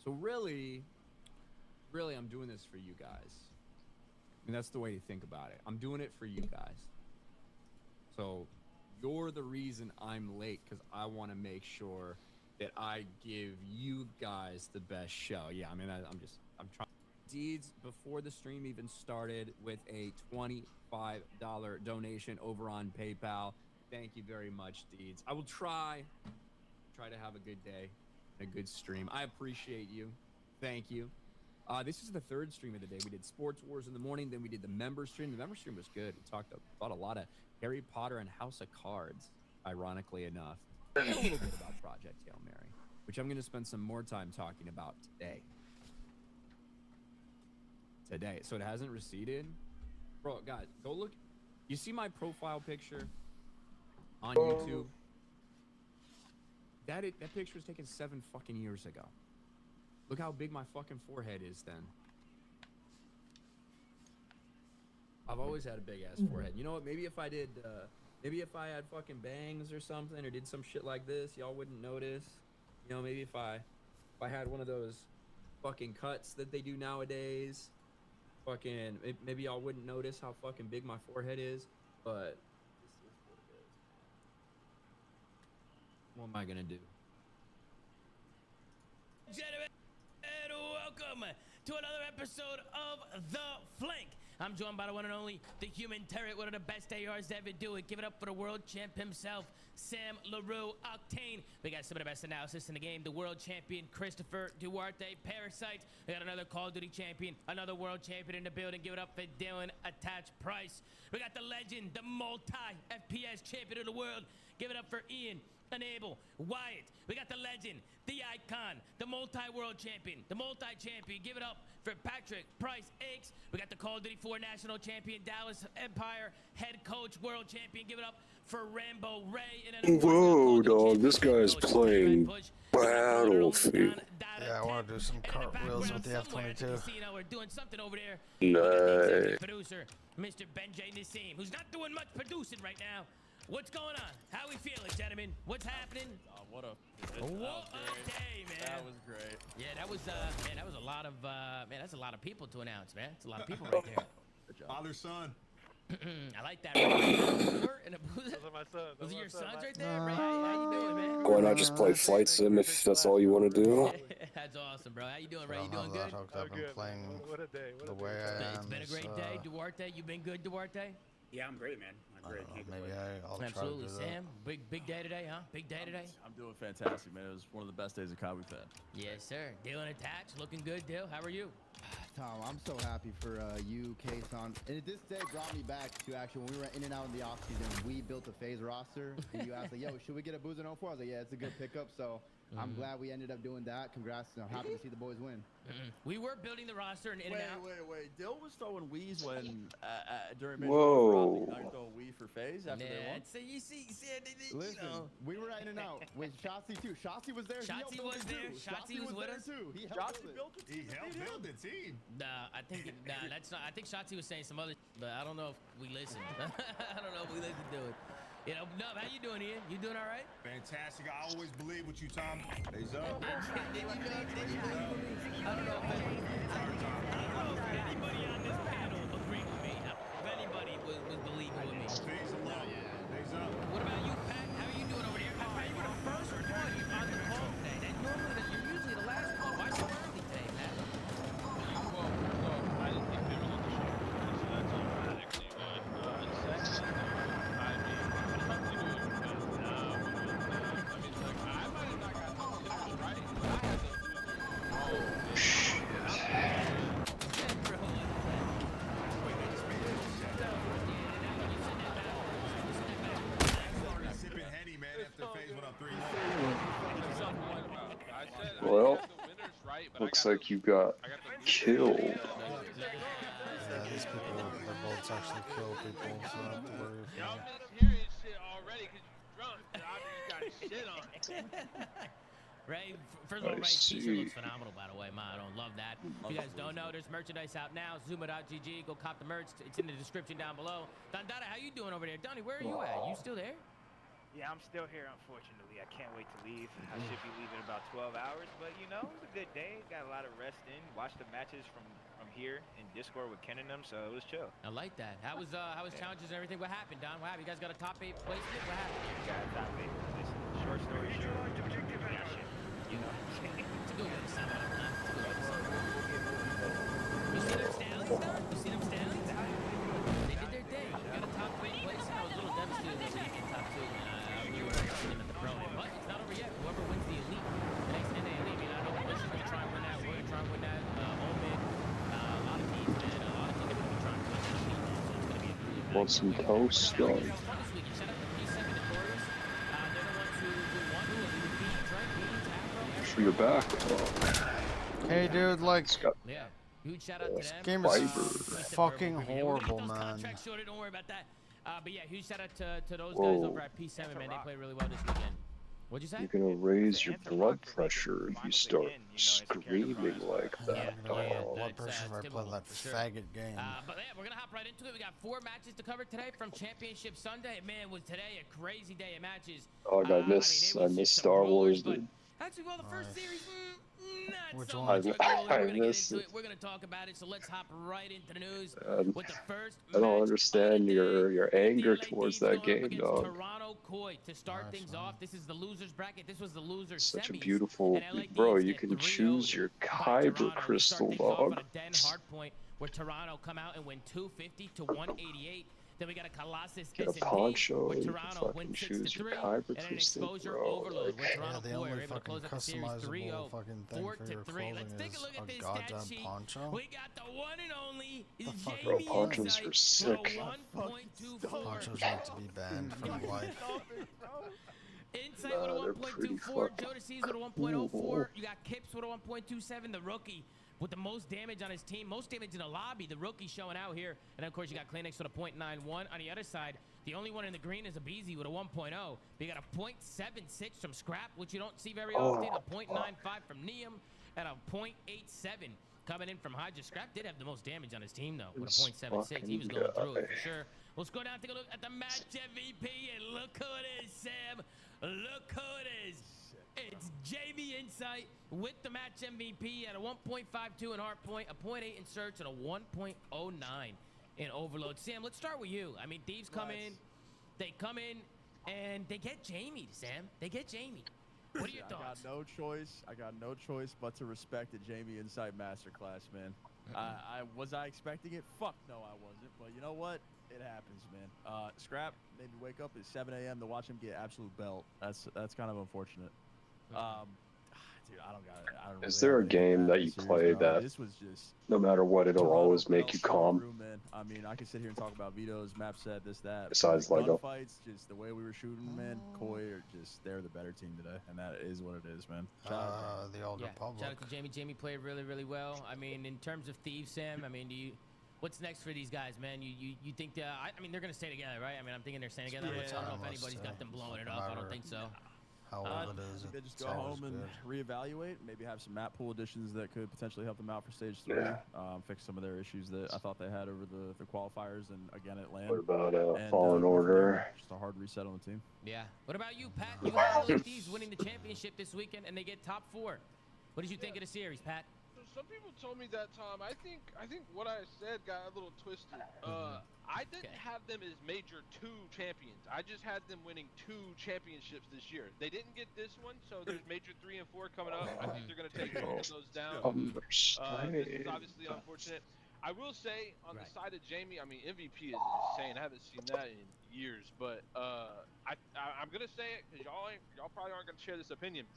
So really, really, I'm doing this for you guys. I mean, that's the way to think about it. I'm doing it for you guys. So you're the reason I'm late because I want to make sure that I give you guys the best show. Yeah, I mean, I'm trying. Deeds before the stream even started with a $25 donation over on PayPal. Thank you very much, Deeds. I will try to have a good day, a good stream. I appreciate you. Thank you. This is the third stream of the day. We did Sports Wars in the morning, then we did the member stream. The member stream was good. We talked about a lot of Harry Potter and House of Cards, ironically enough, and a little bit about Project Hail Mary, which I'm going to spend some more time talking about today. So it hasn't receded. Bro, God, go look. You see my profile picture on YouTube? That picture was taken 7 fucking years ago. Look how big my fucking forehead is then. I've always had a big ass forehead. You know what? Maybe if I had fucking bangs or something or did some shit like this, y'all wouldn't notice. You know, maybe if I had one of those fucking cuts that they do nowadays, fucking maybe y'all wouldn't notice how fucking big my forehead is, but this is what it is. What am I gonna do? Gentlemen, welcome to another episode of The Flank. I'm joined by the one and only, the human turret, one of the best ARs to ever do it. Give it up for the world champ himself, Sam LaRue Octane. We got some of the best analysis in the game. The world champion, Christopher Duarte, Parasite. We got another Call of Duty champion, another world champion in the building. Give it up for Dylan Attach Price. We got the legend, the multi-FPS champion of the world. Give it up for Ian Enable Wyatt. We got the legend, the icon, the multi-world champion, the multi-champion. Give it up for Patrick Price Aches. We got the Call of Duty 4 national champion, Dallas Empire head coach, world champion. Give it up for Rambo Ray. And whoa, dog, this guy's playing Battlefield. Yeah, I want to do some cartwheels with the F-22. We're doing something over there. Nice. Producer, Mr. Benjay Nassim, who's not doing much producing right now. What's going on? How we feeling, gentlemen? What's happening? What a day, man. That was great. Yeah, that was man, that was a lot of man, that's a lot of people to announce, man. It's a lot of people right there. Good job. Father, son. I like that. Those are my sons. Those are your sons right there, Ray. How you doing, man? Why not just play Flight Sim if that's all you want to do? That's awesome, bro. How you doing, Ray? You doing good? I've been playing what a day. the way I am. It's been a great day, Duarte. You been good, Duarte? Yeah, I'm great, man. I'm great. Maybe I'll try to Absolutely, do Sam. Big day today, huh? Big day today. I'm doing fantastic, man. It was one of the best days of COD we've had. Yes, sir. Dylan Attached, looking good, Dill. How are you? Tom, I'm so happy for you, Kason. And this day brought me back to actually when we were in and out in the offseason, we built a phase roster. And you asked, like, yo, should we get a Boozer 04? I was like, yeah, it's a good pickup. So I'm glad we ended up doing that. Congrats. I'm happy to see the boys win. We were building the roster and in and out. Wait. Dill was throwing Wii's when during Whoa. I throw Wii for phase after they won. So you see, Listen, you know. we were in and out with Shotzi too. Shotzi was there. Shotzi was there. Shotzi was with us. Too. He helped build it. He helped build the team. Nah, I think that's not. I think Shotzi was saying some other, but I don't know if we listened. I don't know if we listened to it. You know, Nub, how you doing, Ian? You doing all right? Fantastic. I always believe what you, Tom. Days up. Did you know? I don't know if anybody on this panel agreed with me. If anybody was believing with me. Days alone. Days up. What about you, Pat? How are you doing over there? Pat, you were the first one on the call today. That normally you're usually the last one. Why so early today, Pat? Well, I didn't think they were on the show. So that's all right, actually. But second, I mean, something to do with I mean, like, I might have not gotten the right, but I had to lose. Oh, shit. Sipping Henny, man, after phase went up 3-0. Well, looks like you got killed. Yeah, these people, their bullets actually kill people, so I don't have to worry if Y'all been hearing shit already because you're drunk. I just got shit on. Ray, first of all, Ray's t-shirt looks phenomenal, by the way. I don't love that. If you guys don't know, there's merchandise out now. Zuma.gg. Go cop the merch. It's in the description down below. Don Dada, how you doing over there? Donnie, where are you at? You still there? Yeah, I'm still here, unfortunately. I can't wait to leave. I should be leaving in about 12 hours, but you know, it was a good day. Got a lot of rest in. Watched the matches from here in Discord with Ken and them, so it was chill. I like that. How was challenges and everything? What happened, Don? What happened? You guys got a top 8 placement? What happened? Got a top 8 position. Short story short, yeah, shit. You know what I'm saying? It's a good way to sum it up, man. It's a good way to sum it up. You see them Stallions, Don? You see them Stallions? They did their thing. They got a top 8 place, and I was a little devastated that they didn't get top 2. We were seeing them at the pro end, but it's not over yet. Whoever wins the elite, the next NA elite, I mean, I know Bush is going to try and win that. We're going to try and win that. Omen, a lot of teams, man. A lot of teams are going to be trying to win that elite, man. So it's going to be a really good. Want some toast, dog? This weekend. Shout out to P7 Notorious. They're the ones who won. Who beat Drake, Beans, Afro. For your back. Hey, dude, like, Yeah. Huge shout out to them. game is fucking horrible, man. Contracts sorted, don't worry about that. But yeah, huge shout out to those guys over at P7, man. They played really well this weekend. What'd you say? You're gonna raise your blood pressure if you start screaming like that. Blood pressure if I play that faggot game. But yeah, we're gonna hop right into it. We got 4 matches to cover today from Championship Sunday. Man, was today a crazy day of matches. Oh, I miss Star Wars, dude. Actually, well, the first series, not Which so one? much. We're gonna get into it. We're gonna talk about it. So let's hop right into the news with the first. I don't understand your anger towards that game, dog. Toronto Koi to start things off. This is the losers bracket. This was the losers Such a semis. beautiful, bro. You can choose your Kyber crystal, dog. Den hard point where Toronto come out and win 250 to 188. Then we got a Colossus Get a S&P poncho where and you Toronto fucking wins choose your 6-3 Kyber and an crystal, exposure bro. overload where Toronto the Koi only are able to fucking close out the series 3-0, customizable fucking thing for your 4-3. clothing Let's take a is look at a this stat goddamn sheet. poncho. We got the one and only Bro, Jamie ponchos Insight are sick. for a 1.24. Ponchos need to be banned from life. Insight with a They're pretty 1.24, fucking Jodeci's with a 1.04, you got Kips with a 1.27, the rookie with the most damage on his team, most damage in the lobby, the rookie showing out here. And of course you got Kleenex with a 0.91. On the other side, the only one in the green is Abizi with a 1.0. But you got a 0.76 from Scrap, which you don't see very often, a 0.95 from Neum, and a 0.87 coming in from Hydra. Scrap did have the most damage on his team though, with a 0.76. He was going through it for sure. Let's go down and take a look at the match MVP, and look who it is, Sam. Look who it is. It's Jamie Insight with the match MVP at a 1.52 in hardpoint, a 0.8 in search, and a 1.09 in overload. Sam, let's start with you. I mean, Thieves come in, they come in, and they get Jamie, Sam. They get Jamie. What are your thoughts? I got no choice but to respect the Jamie Insight Masterclass, man. Was I expecting it? Fuck no, I wasn't. But you know what? It happens, man. Scrap made me wake up at 7 a.m. to watch him get absolute belt. That's kind of unfortunate. Dude, I don't got it. I don't really Is there a game that you play that, this was just, no matter what, it'll always make you calm? Man. I mean, I can sit here and talk about vetoes, map set, this, that. Besides Lego. Fights, just the way we were shooting, man. Koi are just, they're the better team today, and that is what it is, man. The Old Yeah, Republic. shout out to Jamie. Jamie played really, really well. I mean, in terms of Thieves, Sam, I mean, what's next for these guys, man? You think I mean, they're gonna stay together, right? I mean, I'm thinking they're staying together. I don't know if anybody's got them blowing it up. I don't think so. How old it is? They just go home and reevaluate, maybe have some map pool additions that could potentially help them out for stage 3. Fix some of their issues that I thought they had over the qualifiers and again at LAN. What about Fallen Order? Just a hard reset on the team. Yeah. What about you, Pat? You got Thieves winning the championship this weekend, and they get top 4. What did you think of the series, Pat? Some people told me that, Tom. I think what I said got a little twisted. I didn't have them as major 2 champions. I just had them winning 2 championships this year. They didn't get this one, so there's major 3 and 4 coming up. I think they're gonna take both of those down. This is obviously unfortunate. I will say on the side of Jamie, I mean MVP is insane. I haven't seen that in years, but I'm gonna say it because y'all probably aren't gonna share this opinion.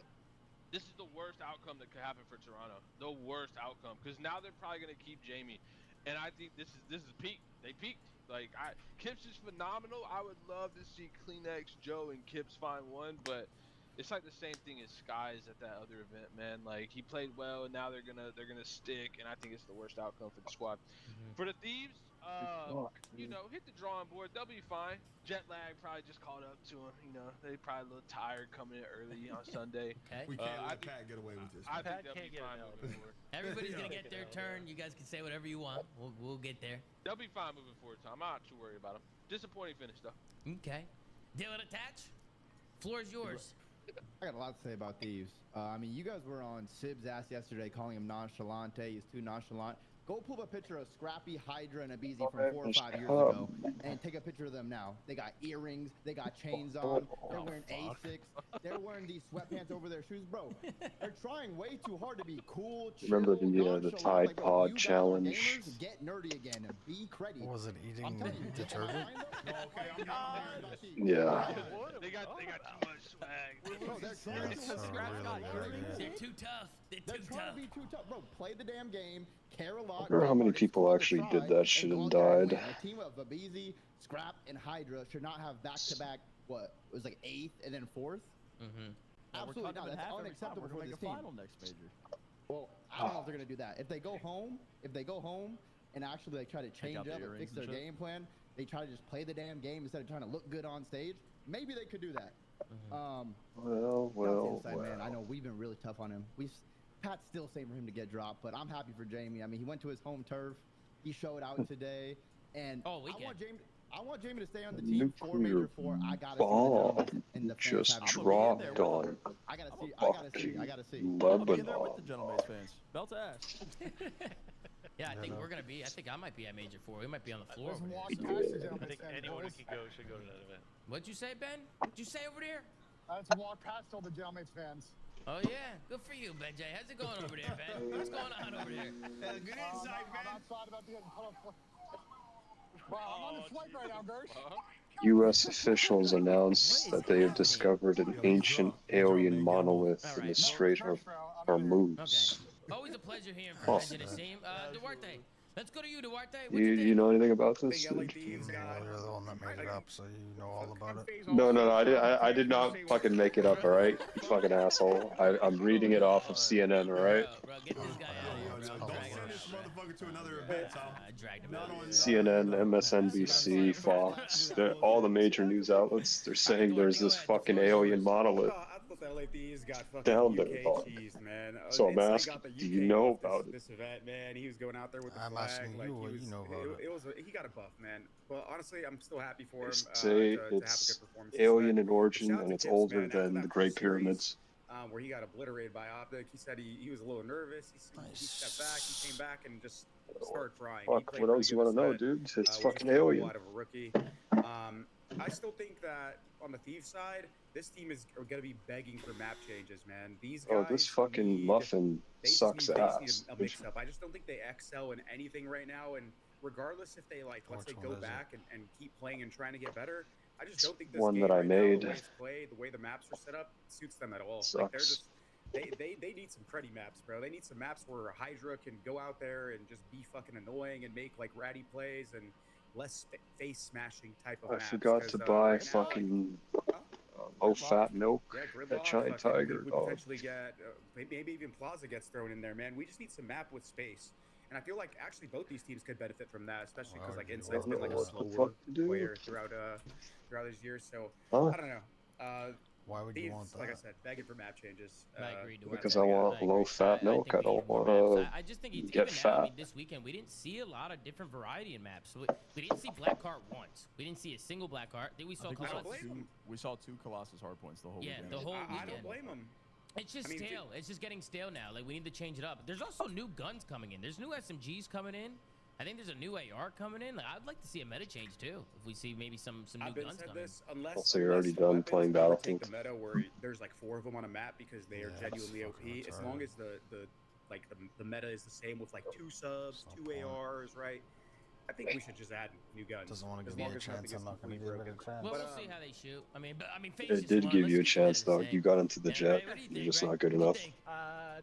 This is the worst outcome that could happen for Toronto. The worst outcome, because now they're probably gonna keep Jamie, and I think this is peak. They peaked. Like Kips is phenomenal. I would love to see Kleenex, Joe, and Kips find one, but it's like the same thing as Skies at that other event, man. Like he played well, and now they're gonna stick, and I think it's the worst outcome for the squad. For the Thieves, you know, hit the drawing board. They'll be fine. Jet lag probably just caught up to them. You know, they probably a little tired coming in early on Sunday. Okay. We can't let Pat get away with this. I think they'll be fine moving forward. Everybody's gonna get their turn. You guys can say whatever you want. We'll get there. They'll be fine moving forward, Tom. I'm not too worried about them. Disappointing finish though. Okay. Deal and attach. Floor's yours. I got a lot to say about thieves. I mean, you guys were on Sib's ass yesterday calling him nonchalante. He's too nonchalant. Go pull up a picture of Scrappy, Hydra, and Abizi from 4 or 5 years ago and take a picture of them now. They got earrings. They got chains on. They're wearing Asics. They're wearing these sweatpants over their shoes. Bro, they're trying way too hard to be cool, chill, Remember the Tide like, bro, Pod you guys are challenge? gamers, get nerdy again and be credited. Was it eating I'm telling you, detergent? Yeah. They got too much swag. Bro, they're trying to So really, They're too tough. They're They're too trying tough. to be too tough. Bro, play the damn game, care a lot. I wonder how many hard, people explore, actually try, did that shit go and out there died. win. A team of Abizi, Scrap, and Hydra should not have back-to-back, what, it was like 8th and then 4th? Absolutely not. That's unacceptable for this team. Final next major. Well, I don't know if they're going to do that. If they go home and actually like, try to change out the up and earrings fix their and shit? game plan, they try to just play the damn game instead of trying to look good on stage, maybe they could do that. Well. Man, I know we've been really tough on him. Pat's still saying for him to get dropped, but I'm happy for Jamie. I mean, he went to his home turf. He showed out today, and I want Jamie to stay on the team for Major 4. I gotta Bomb see the gentlemen just and the fans dropped on I gotta see. I'll be in there with Lebanon. the gentleman's fans. Belt to ass. Yeah, I think we're gonna be. I think I might be at Major 4. We might be on the floor. I think anyone who can go should go to that event. What'd you say, Ben? What'd you say over there? I had to walk past all the jailmates fans. Oh yeah, good for you, Benjay. How's it going over there, Ben? What's going on over there? Good insight, I'm outside about to get cut off. Wow, I'm on the flight right now, Gersh. U.S. officials announced that they have discovered an ancient alien monolith in the Strait of Hormuz. Always a pleasure hearing from Benjamin Asim. Duarte, let's go to you, Duarte. What You know anything about this? you're the one that made it up, so you know all about it. No, I did not fucking make it up, alright? You fucking asshole. I'm reading it off of CNN, alright? Bro, get this guy out of here, bro. Don't send this motherfucker to another event, Tom. Dragged him Not out. on CNN, MSNBC, Fox, all the major news outlets, they're saying there's this fucking alien monolith down there. So I'm asking, do you know about it? This event, man, he was going out there with the I'm flag. asking Like, you what he you know about it. He got a buff, man. Well, honestly, I'm still happy for him They to say have a good it's performance. alien in origin Shout out and to it's Tips, older man, after than that the first Great series, Pyramids. Where he got obliterated by Optic. He said he was a little nervous. He stepped back, he came back and just started crying. Fuck, what else you want to know, dude? It's fucking alien. Out of a rookie. I still think that on the Thieves side, this team is going to be begging for map changes, man. These guys This fucking muffin sucks they ass. just need a mix up. I just don't think they excel in anything right now. And regardless if they let's say go back and keep playing and trying to get better, I just don't think this One game that I right now, made. the way it's played, the way the maps are set up, suits them at all. Sucks. Like they're just they need some cruddy maps, bro. They need some maps where Hydra can go out there and just be fucking annoying and make like ratty plays and less face smashing type of I maps. forgot to buy right now, fucking low-fat milk Gridlock, at Giant fucking, Tiger. we Oh, potentially get maybe even Plaza gets thrown in there, man. We just need some map with space. And I feel like actually both these teams could benefit from that, especially because like Insight's been like a What the slower fuck to do? player throughout these years. So Huh? I don't know. Why would you Thieves, want that? like I said, begging for map changes. I agree, Duarte. because I want agree. low-fat I milk. think I we don't need more want maps. to I just think it's get even fat. now. I mean, this weekend we didn't see a lot of different variety in maps. We didn't see Black Heart once. We didn't see a single Black Heart. Then we saw I think we saw Colossus. we saw 2 Colossus hardpoints the whole Yeah, weekend. the whole weekend. I don't blame them. It's just stale. It's just getting stale now. Like we need to change it up. There's also new guns coming in. There's new SMGs coming in. I think there's a new AR coming in. Like, I'd like to see a meta change too. If we see maybe some new guns coming. Unless, So you're already unless the done weapons playing don't Battlefield? Take the meta where there's like 4 of them on a map because they are Yeah, that's genuinely fucking OP. As retarded. long as the meta is the same with like 2 subs, No 2 point. ARs, right? I think we should just add new guns. Doesn't want to As give me long a as nothing chance. is I'm not going to completely give it a broken. chance. Well, But, we'll see how they shoot. I mean, FaZe It just did won. give Let's you a keep chance, it the though. same. You got into the Yeah, jet. Ray, what do you You're think, just Ray? not good What do you enough. think?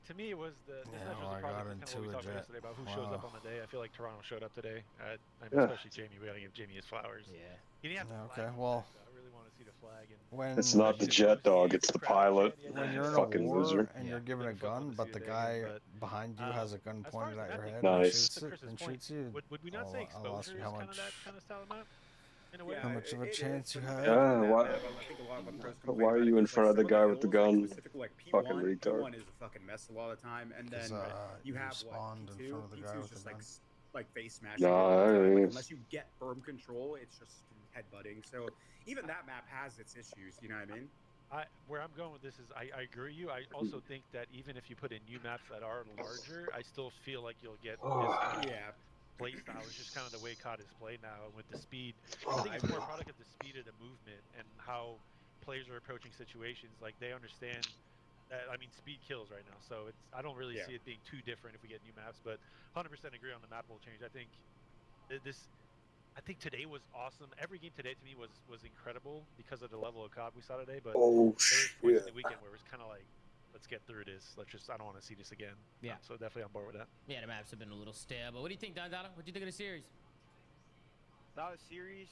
To me, it was the Yeah, match was I a got product of into what we a talked about jet. yesterday about who shows up Wow. on the day. I feel like Toronto showed up today. I mean, Yeah. especially Jamie. We gotta give Jamie his flowers. Yeah. He didn't have the Yeah, flag okay, on the well, back, though. I really want to see the flag. And When It's not the jet dog, it's the pilot. when you're in Fucking a war loser. and Yeah, you're given a really fun gun, to but see the today, guy but, behind you has a gun as far pointed as at the your map head goes, and Nice. just to shoots Chris's and point, shoots you, would we not say I'll ask exposure you is how kind of much. that kind of style of map? In a way. How much of a it chance is, you but have? Yeah, on that why- map, I think a lot of the pros But complain why are about you it in because, front of the some guy of with the hills, gun? specific, like Fucking P1, retard. P1 is a fucking mess a lot of the time, and then 'Cause, you you have spawned what, in P2? front of the guy P2 is with just the like face smashing. Nah, all the time. I Like, mean- unless you get firm control, it's just headbutting. So even that map has its issues. You know what I mean? Where I'm going with this is I agree with you. I also think that even if you put in new maps that are larger, I still feel like you'll get this kind of play style. It's just kind of the way COD is played now, and with the speed. I think it's more a product of the speed of the movement and how players are approaching situations. Like they understand that. I mean, speed kills right now, so it's. I don't really see it being too different if we get new maps, but 100% agree on the map will change. I think this. I think today was awesome. Every game today to me was incredible because of the level of COD we saw today. But there was points in the weekend where it was kind of like, let's get through this. I don't want to see this again. Yeah. So definitely on board with that. Yeah, the maps have been a little stale. But what do you think, Don Donna? What do you think of the series? Solid series.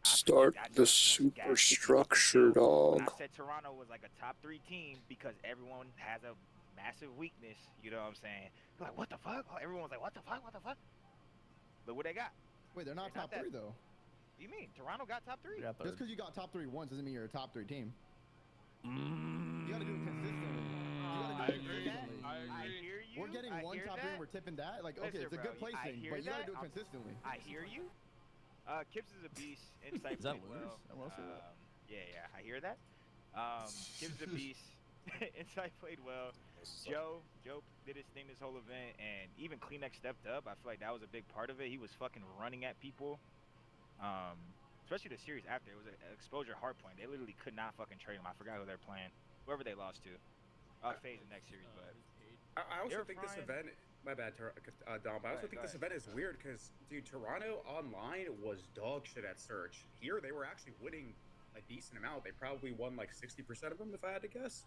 Start the superstructure, dog. I said Toronto was like a top 3 team because everyone has a massive weakness. You know what I'm saying? They're like, what the fuck? Everyone's like, what the fuck? What the fuck? Look what they got. Wait, they're not top 3 though. What do you mean? Toronto got top 3. Just because you got top 3 once doesn't mean you're a top 3 team. You gotta do it consistently. I hear you. We're getting one top 3 and we're tipping that. Like, okay, it's a good placing, but you gotta do it consistently. I hear you. Kips is a beast. Insight is that played well. Yeah, I hear that. Kips is a beast. Insight played well. Joe did his thing this whole event, and even Kleenex stepped up. I feel like that was a big part of it. He was fucking running at people. Especially the series after. It was an exposure hard point. They literally could not fucking trade him. I forgot who they're playing. Whoever they lost to. Phase the next series, but I also think this event. My bad, Dom. But I also think this event is weird because, dude, Toronto online was dog shit at search. Here, they were actually winning a decent amount. They probably won like 60% of them, if I had to guess.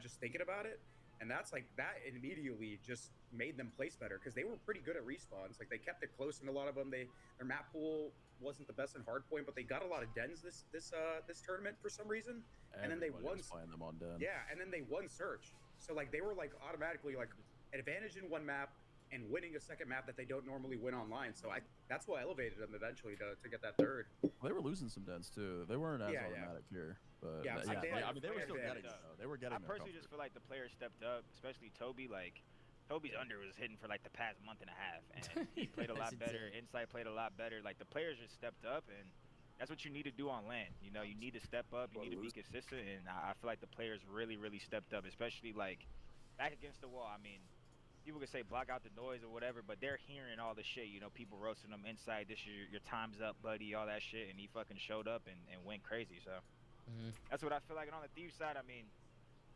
Just thinking about it. And that's like that immediately just made them place better because they were pretty good at respawns. Like they kept it close in a lot of them. Their map pool wasn't the best in hardpoint, but they got a lot of dens this tournament for some reason. And then they won. Playing them on den. Yeah, and then they won search. So like they were like automatically like advantage in one map and winning a second map that they don't normally win online. So that's what elevated them eventually to get that third. Well, they were losing some dens too. They weren't as automatic here. But I mean, they were still getting it, though. They were getting I personally just feel like the players stepped up, especially Toby. Like, Toby's under was hitting for like the past month and a half, and he played a lot better. Insight played a lot better. Like, the players just stepped up, and that's what you need to do on LAN. You know, you need to step up. You need to be consistent, and I feel like the players really, really stepped up, especially like back against the wall. I mean, people could say block out the noise or whatever, but they're hearing all the shit. You know, people roasting them inside. This is your time's up, buddy. All that shit, and he fucking showed up and went crazy. So. That's what I feel like. And on the Thieves side, I mean,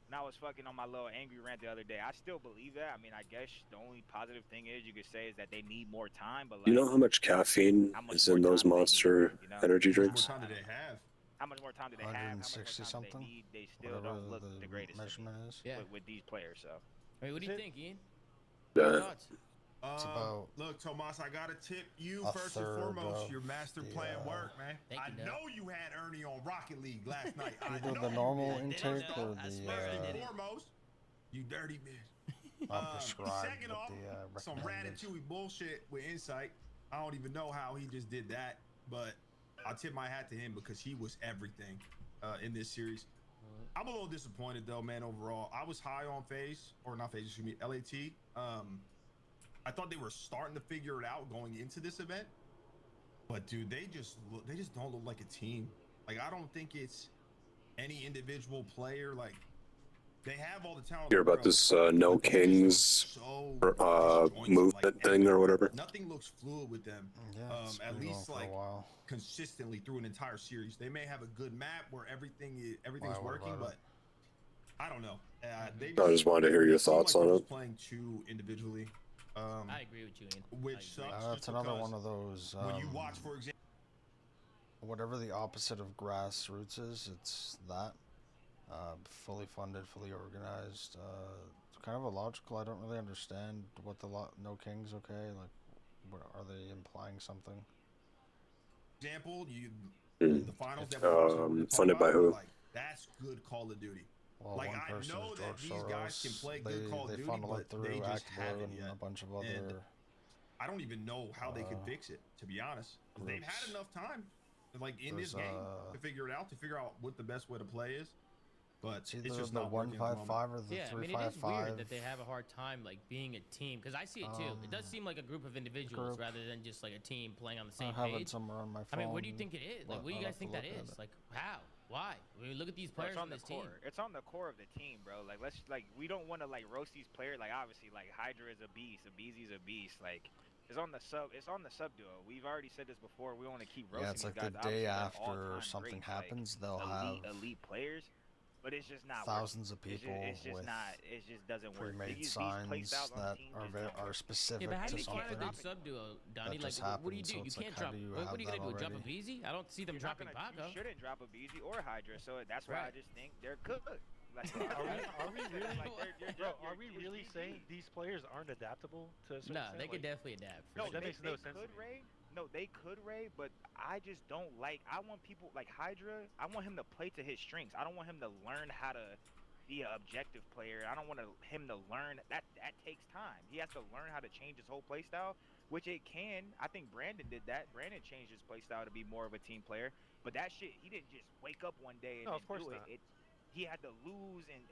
when I was fucking on my little angry rant the other day, I still believe that. I mean, I guess the only positive thing you could say is that they need more time. But like, you know how much caffeine is in those Monster energy drinks? How much more time do they have? How much more time do they have? How much more time something? do they need? They still don't look the greatest measurement is. with these players. So, I mean, what do you think, Ian? Yeah. It's about look, Tomas, I gotta tip you first and foremost. Your master plan work, man. I know you had Ernie on Rocket League last night. Either the normal intake or the foremost, you dirty bitch. Prescribed second off, some ratatouille bullshit with Insight. I don't even know how he just did that, but I'll tip my hat to him because he was everything in this series. I'm a little disappointed though, man. Overall, I was high on FaZe, or not FaZe, excuse me, LAT. I thought they were starting to figure it out going into this event, but dude, they just don't look like a team. Like, I don't think it's any individual player. Like, they have all the talent. Hear about this No Kings movement thing or whatever? Nothing looks fluid with them. At least like consistently through an entire series. They may have a good map where everything's working, but I don't know. I just wanted to hear your thoughts on it. Playing two individually. I agree with you, Ian. Which sucks. That's another one of those. When you watch, for example, whatever the opposite of grassroots is, it's that. Fully funded, fully organized. Kind of illogical. I don't really understand what the No Kings. Okay, like, what are they implying something? Example, the finals that funded by who? Like, that's good Call of Duty. Well, like, one I person know is that George these Soros. guys can play good Call of Duty, funnel it but through they just Activision haven't and yet. a bunch of other. And I don't even know how they could fix it, to be honest. They've had enough time, like in this game, to figure it out, what the best way to play is. But it's just the not 155 or the 355. I mean, it is weird that they have a hard time like being a team, because I see it too. It does seem like a group of individuals rather than just like a team playing on the same I have page. it somewhere on my phone. I mean, what do you think it is? Like, what do you guys think that is? Like, how? Why? I mean, look at these Bro, players it's on on the this team. core. It's on the core of the team, bro. Like we don't want to like roast these players. Like obviously, like Hydra is a beast, Abeezy's a beast. Like it's on the sub duo. We've already said this before. We want to keep roasting Yeah, it's these like guys. the Obviously, day they're after all-time something greats, happens, they'll like, have elite players. But it's just not thousands working. of people It's just with not. It just doesn't work. pre-made These play signs styles on the that team are just don't are work. specific Yeah, but how do to you find a something. good sub duo, Donnie? that Like, just what do you happened, do? so You it's like, can't how drop. do you What have are you gonna that do? Drop a already? Beezy? I don't see them You're not dropping gonna. Paco. You shouldn't drop a Beezy or Hydra. So that's why I just think they're good. Like, Are we really? like, Bro, are we really saying these players aren't adaptable to a certain No, extent? they could Like, definitely adapt. For No, sure. that makes no sense to could, me. Ray. No, they could, Ray, but I just don't like. I want people like Hydra. I want him to play to his strengths. I don't want him to learn how to be an objective player. I don't want him to learn that takes time. He has to learn how to change his whole play style, which it can. I think Brandon did that. Brandon changed his play style to be more of a team player. But that shit, he didn't just wake up one day and No, then of course do it. not. He had to lose and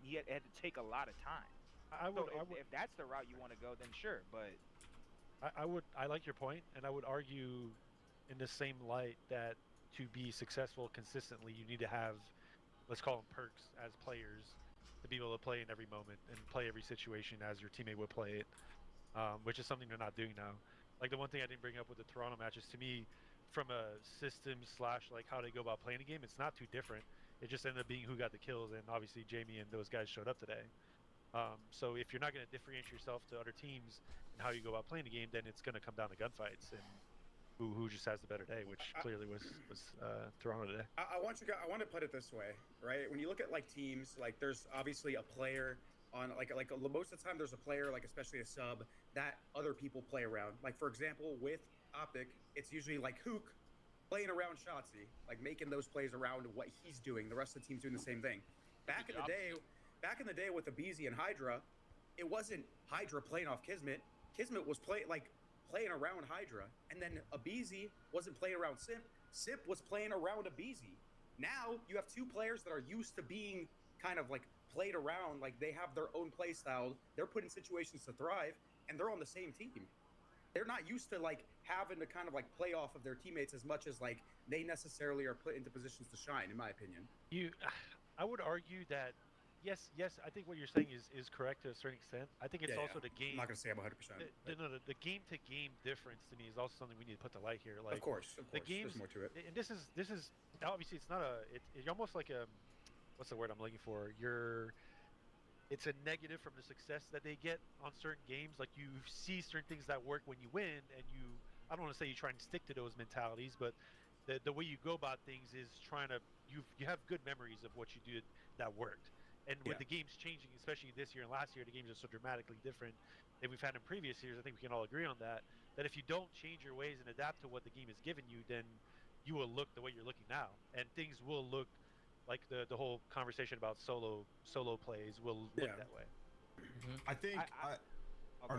he had to take a lot of time. I would, If that's the route you want to go, then sure. But I like your point, and I would argue in the same light that to be successful consistently, you need to have, let's call them perks as players, to be able to play in every moment and play every situation as your teammate would play it, which is something they're not doing now. Like the one thing I didn't bring up with the Toronto match is, to me, from a system / like how they go about playing a game, it's not too different. It just ended up being who got the kills, and obviously Jamie and those guys showed up today. So if you're not going to differentiate yourself to other teams and how you go about playing the game, then it's going to come down to gunfights and who just has the better day, which clearly was Toronto today. I want to put it this way, right? When you look at like teams, like there's obviously a player on like most of the time there's a player, like especially a sub, that other people play around. Like for example, with Optic, it's usually like Hook playing around Shotzi, like making those plays around what he's doing. The rest of the team's doing the same thing. Back in the day with Abeezy and Hydra, it wasn't Hydra playing off Kismet. Kismet was playing around Hydra, and then Abeezy wasn't playing around Sip. Sip was playing around Abeezy. Now you have two players that are used to being kind of like played around, like they have their own play style. They're put in situations to thrive, and they're on the same team. They're not used to like having to kind of like play off of their teammates as much as like they necessarily are put into positions to shine, in my opinion. I would argue that yes, I think what you're saying is correct to a certain extent. I think it's also the game. I'm not gonna say I'm 100%. The game to game difference to me is also something we need to put to light here. Like, of course, the games, there's more to it. And this is obviously it's not it's almost like a, what's the word I'm looking for? It's a negative from the success that they get on certain games. Like you see certain things that work when you win, and I don't want to say you try and stick to those mentalities, but the way you go about things is trying to, you have good memories of what you did that worked. And with the games changing, especially this year and last year, the games are so dramatically different than we've had in previous years. I think we can all agree on that. That if you don't change your ways and adapt to what the game has given you, then you will look the way you're looking now, and things will look like the whole conversation about solo plays will look that way. Mm-hmm. I think or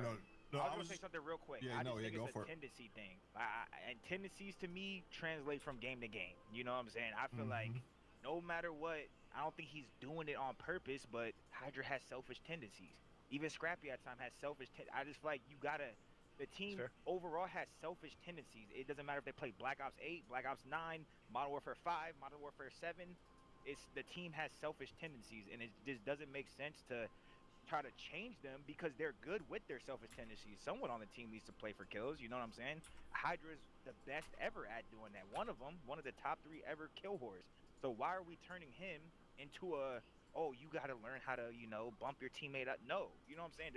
no, I was gonna say something real quick. Yeah, I just think go it's for a it. tendency thing, and tendencies to me translate from game to game. You know what I'm saying? I feel like no matter what, I don't think he's doing it on purpose, but Hydra has selfish tendencies. Even Scrappy at times has selfish. I just feel like the team overall has selfish tendencies. It doesn't matter if they play Black Ops 8, Black Ops 9, Modern Warfare 5, Modern Warfare 7. The team has selfish tendencies, and it just doesn't make sense to try to change them because they're good with their selfish tendencies. Someone on the team needs to play for kills. You know what I'm saying? Hydra's the best ever at doing that. One of the top 3 ever kill whores. So why are we turning him into you got to learn how to, bump your teammate up? No, you know what I'm saying?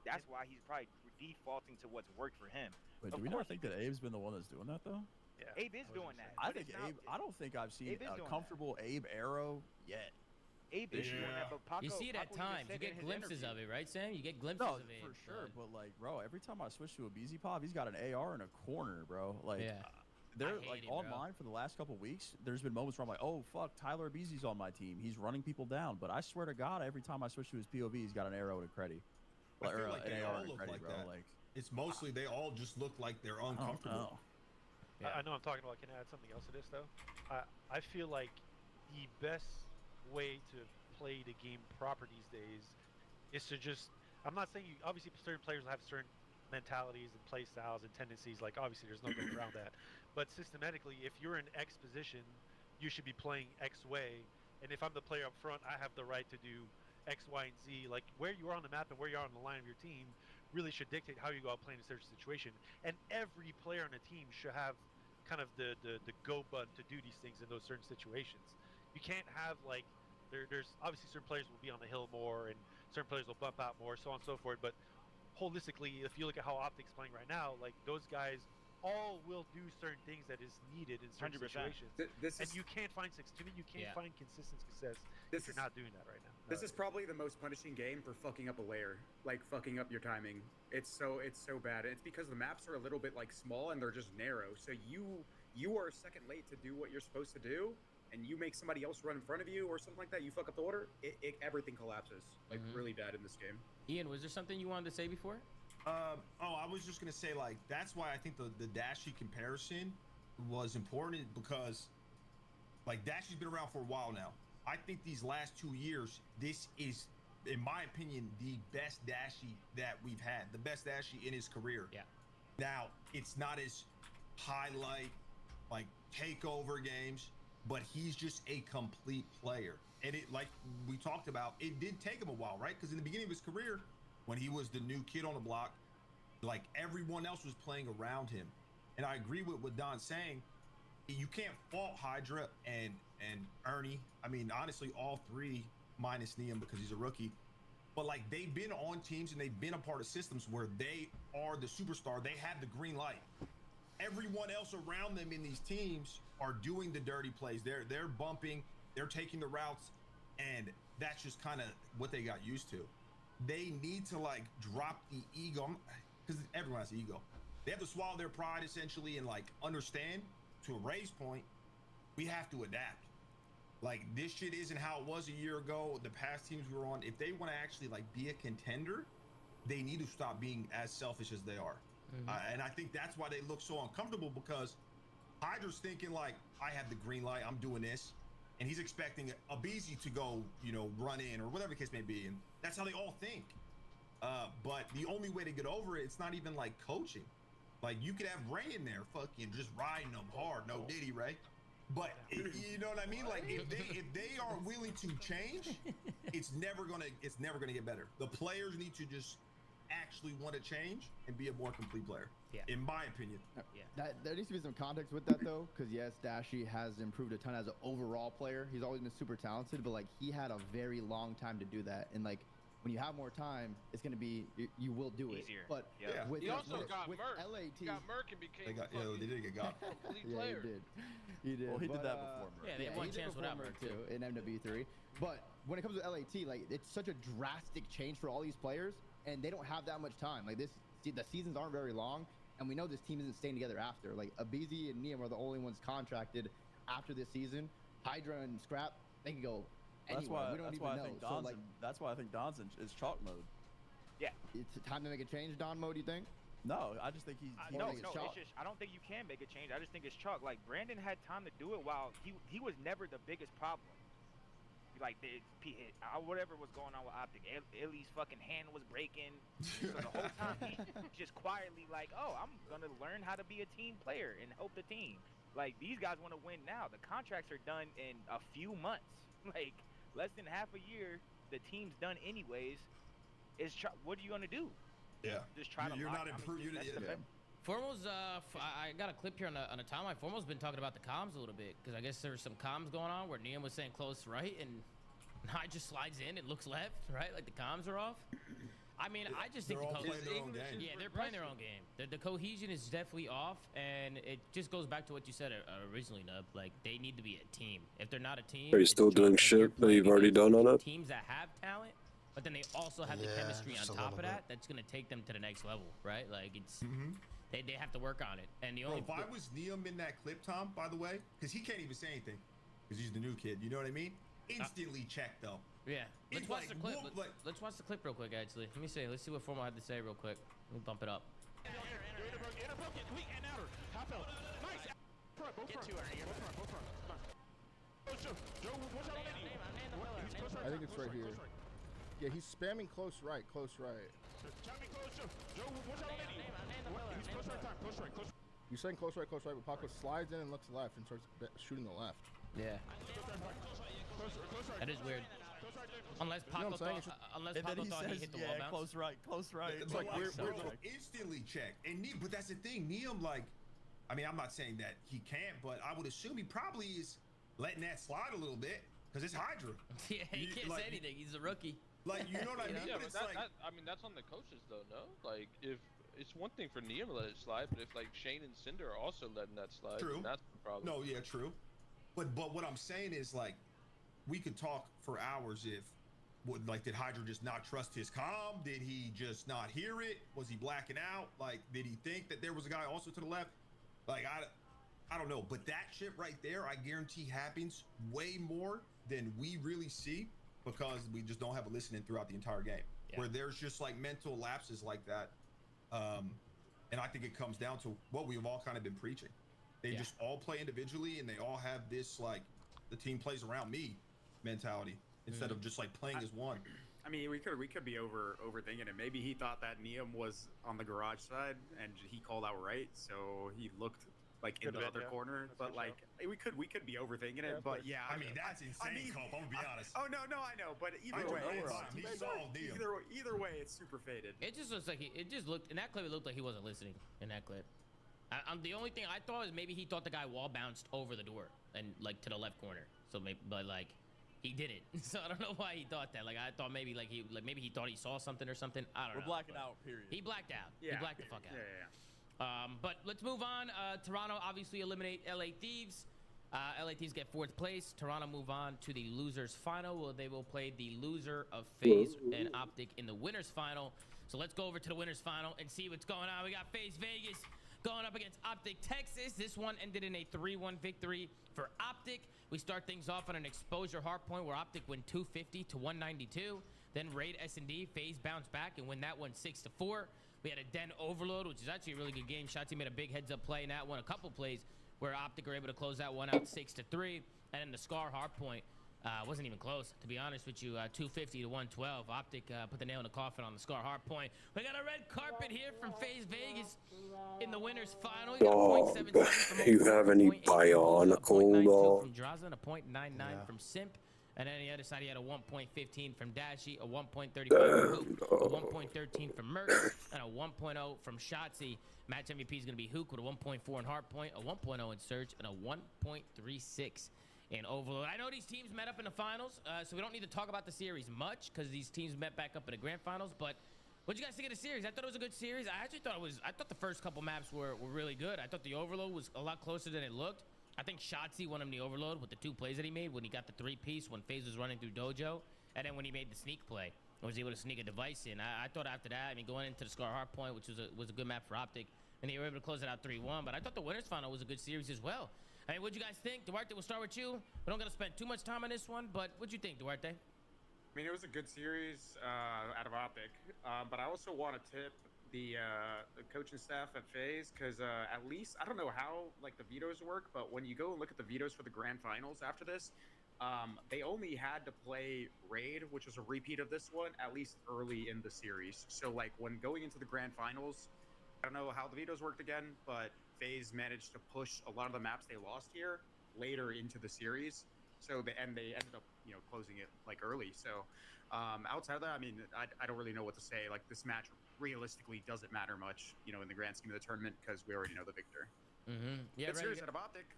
That's why he's probably defaulting to what's worked for him. Wait, do we not think that Abe's been the one that's doing that though? Yeah, Abe is doing that. I think Abe. I don't think I've seen a comfortable Abe arrow yet. Abe is doing that, but Paco, you see it at times. You get glimpses of it, right, Sam? You get glimpses of it. For sure. But like, bro, every time I switch to a BZ Pop, he's got an AR in a corner, bro. Like, they're like online for the last couple weeks. There's been moments where I'm like, oh fuck, Tyler Beezy's on my team. He's running people down. But I swear to God, every time I switch to his POV, he's got an arrow and a creddy. I feel like an they AR all and a look creddy, like bro. that. Like, it's mostly they all just look like they're uncomfortable. I know I'm talking about. Can I add something else to this though? I feel like the best way to play the game proper these days is to just. I'm not saying obviously certain players will have certain mentalities and play styles and tendencies. Like obviously there's no getting around that. But systematically, if you're in X position, you should be playing X way, and if I'm the player up front, I have the right to do X, Y, and Z. Like where you are on the map and where you are on the line of your team really should dictate how you go out playing in a certain situation. And every player on a team should have kind of the go button to do these things in those certain situations. You can't have like there's obviously certain players will be on the hill more and certain players will bump out more, so on and so forth. But holistically, if you look at how Optic's playing right now, like those guys all will do certain things that is needed in certain 100%. situations. This And is you can't find to me, you can't find consistent success This if you're is- not doing that right now. This is probably the most punishing game for fucking up a layer, like fucking up your timing. It's so bad. It's because the maps are a little bit like small and they're just narrow. So you are a second late to do what you're supposed to do, and you make somebody else run in front of you or something like that. You fuck up the order, everything collapses like really bad in this game. Ian, was there something you wanted to say before? I was just gonna say, like, that's why I think the Dashy comparison was important, because like Dashy's been around for a while now. I think these last 2 years, this is, in my opinion, the best Dashy that we've had, the best Dashy in his career. Yeah. Now it's not as highlight like takeover games, but he's just a complete player. And it, like we talked about, it did take him a while, right? Because in the beginning of his career, when he was the new kid on the block, like everyone else was playing around him. And I agree with what Don's saying. You can't fault Hydra and Ernie. I mean, honestly, all three minus Neum because he's a rookie. But like they've been on teams and they've been a part of systems where they are the superstar. They have the green light. Everyone else around them in these teams are doing the dirty plays. They're bumping, they're taking the routes, and that's just kind of what they got used to. They need to like drop the ego, because everyone has ego. They have to swallow their pride essentially and like understand, to a Ray's point, we have to adapt. Like this shit isn't how it was a year ago. The past teams we were on, if they want to actually like be a contender, they need to stop being as selfish as they are. And I think that's why they look so uncomfortable, because Hydra's thinking like, I have the green light, I'm doing this, and he's expecting Abizi to go, you know, run in or whatever the case may be, and that's how they all think. But the only way to get over it, it's not even like coaching. Like you could have Ray in there, fucking just riding them hard, no Diddy, Ray. But you know what I mean? Like if they are willing to change, it's never gonna get better. The players need to just actually want to change and be a more complete player. Yeah. In my opinion. Yeah. There needs to be some context with that though, because yes, Dashy has improved a ton as an overall player. He's always been super talented, but like he had a very long time to do that, and like when you have more time, it's gonna be you will do it. Easier. But Yeah. with, He also with, got with murked. LAT, He got murked and became They did get got. complete yeah, player. he did. Well, he But, did that before Merc. Yeah, they had one he did chance before without Merc, Merc, too. in MW3. But when it comes to LAT, like it's such a drastic change for all these players, and they don't have that much time. Like the seasons aren't very long, and we know this team isn't staying together after. Like Abizi and Neum are the only ones contracted after this season. Hydra and Scrap, they can go anywhere. We don't even know. So like, That's why I think Don's is chalk mode. Yeah. it's time to make a change, Don mode. You think? No, I just think he No, think no, it's chalk. it's just I don't think you can make a change. I just think it's chalk. Like Brandon had time to do it while he was never the biggest problem. Like whatever was going on with Optic, Illy's fucking hand was breaking. So the whole time he just quietly like, oh, I'm gonna learn how to be a team player and help the team. Like these guys want to win now. The contracts are done in a few months. Like less than half a year, the team's done anyways. What are you gonna do? Yeah. Just try to. You're lock. not improving. Formal's, I got a clip here on a timeline. Formal's been talking about the comms a little bit, because I guess there was some comms going on where Neum was saying close right, and Nye just slides in and looks left, right? Like the comms are off. I mean, I just think They're all playing their own game. yeah, they're playing their own game. The cohesion is definitely off, and it just goes back to what you said originally, Nub. Like, they need to be a team. If they're not a team, Are you it's still doing chalk. Like, you're shit that you've playing already against done on it? teams that have talent, but then they also have the Yeah, chemistry on just a top of little that. That's gonna take them to the next level, right? Like it's they have to work on it. And the Bro, only if I was Neum in that clip, Tom, by the way, because he can't even say anything, because he's the new kid. You know what I mean? Instantly check though. yeah. Let's It's watch like, the clip. whoop, like- Let's watch the clip real quick. Actually, let me see. Let's see what Formal had to say real quick. Let me bump it up. I think it's right here. Yeah, he's spamming close right, close right. He's saying close right, but Paco slides in and looks left and starts shooting the left. Yeah. That is weird. Unless Paco thought, he hit the wall bounce. Close right. It's like we're instantly checked. And but that's the thing, Neum, like, I mean, I'm not saying that he can't, but I would assume he probably is letting that slide a little bit because it's Hydra. Yeah, he can't say anything. He's a rookie. Like, you know what I mean? Yeah, but but I mean, that's on the coaches though, no? Like, if it's one thing for Neum to let it slide, but if like Shane and Cinder are also letting that slide, then that's the problem. No, yeah, true. But what I'm saying is, like, we could talk for hours if, did Hydra just not trust his comm? Did he just not hear it? Was he blacking out? Like, did he think that there was a guy also to the left? Like, I don't know. But that shit right there, I guarantee happens way more than we really see because we just don't have a listening throughout the entire game. Yeah. Where there's just like mental lapses like that. And I think it comes down to what we've all kind of been preaching. They just all play individually and they all have this, like, the team plays around me mentality instead of just like playing as one. I mean, we could be overthinking it. Maybe he thought that Neum was on the garage side and he called out right, so he looked like in the other corner. But like we could be overthinking it. But yeah, I mean that's insane, Cope. I'm gonna be honest. Oh no, I know. But either way, it's super faded. It just looks like it just looked in that clip. It looked like he wasn't listening in that clip. The only thing I thought is maybe he thought the guy wall bounced over the door and like to the left corner. So maybe, but like he didn't. So I don't know why he thought that. Like I thought maybe maybe he thought he saw something or something. I don't know. We're blacking out. Period. He blacked out. Yeah. He blacked the fuck out. Yeah. But let's move on. Toronto obviously eliminate LA Thieves. LA Thieves get 4th place. Toronto move on to the losers final. Well, they will play the loser of FaZe and Optic in the winners final. So let's go over to the winners final and see what's going on. We got FaZe Vegas going up against Optic Texas. This one ended in a 3-1 victory for Optic. We start things off on an exposure hard point where Optic win 250 to 192. Then Raid S&D, FaZe bounced back and win that one 6-4. We had a Den Overload, which is actually a really good game. Shotzi made a big heads-up play in that one. A couple plays where Optic were able to close that one out 6-3. And then the Scar hard point wasn't even close, to be honest with you. 250 to 112. Optic put the nail in the coffin on the Scar hard point. We got a red carpet here from FaZe Vegas in the winners final. You have any Bionicle from Draza and a .99 from Simp. And then the other side, he had a 1.15 from Dashy, a 1.35 from Hook, a 1.13 from Merc, and a 1.0 from Shotzi. Match MVP is going to be Hook with a 1.4 in Hardpoint, a 1.0 in Surge, and a 1.36 in Overload. I know these teams met up in the finals, so we don't need to talk about the series much because these teams met back up in the grand finals. But what'd you guys think of the series? I thought it was a good series. I thought the first couple maps were really good. I thought the Overload was a lot closer than it looked. I think Shotzi won him the Overload with the 2 plays that he made when he got the 3-piece when FaZe was running through Dojo, and then when he made the sneak play and was able to sneak a device in. I thought after that, I mean, going into the Scar Hardpoint, which was a good map for Optic, and they were able to close it out 3-1. But I thought the winners final was a good series as well. I mean, what'd you guys think? Duarte, we'll start with you. We don't gotta spend too much time on this one, but what'd you think, Duarte? I mean, it was a good series out of Optic, but I also want to tip the coaching staff at FaZe because at least I don't know how like the vetoes work, but when you go and look at the vetoes for the grand finals after this, they only had to play Raid, which was a repeat of this one, at least early in the series. So like when going into the grand finals, I don't know how the vetoes worked again, but FaZe managed to push a lot of the maps they lost here later into the series. So they ended up, closing it like early. So outside of that, I mean, I don't really know what to say. Like this match realistically doesn't matter much, in the grand scheme of the tournament because we already know the victor. Yeah, good series out of Optic.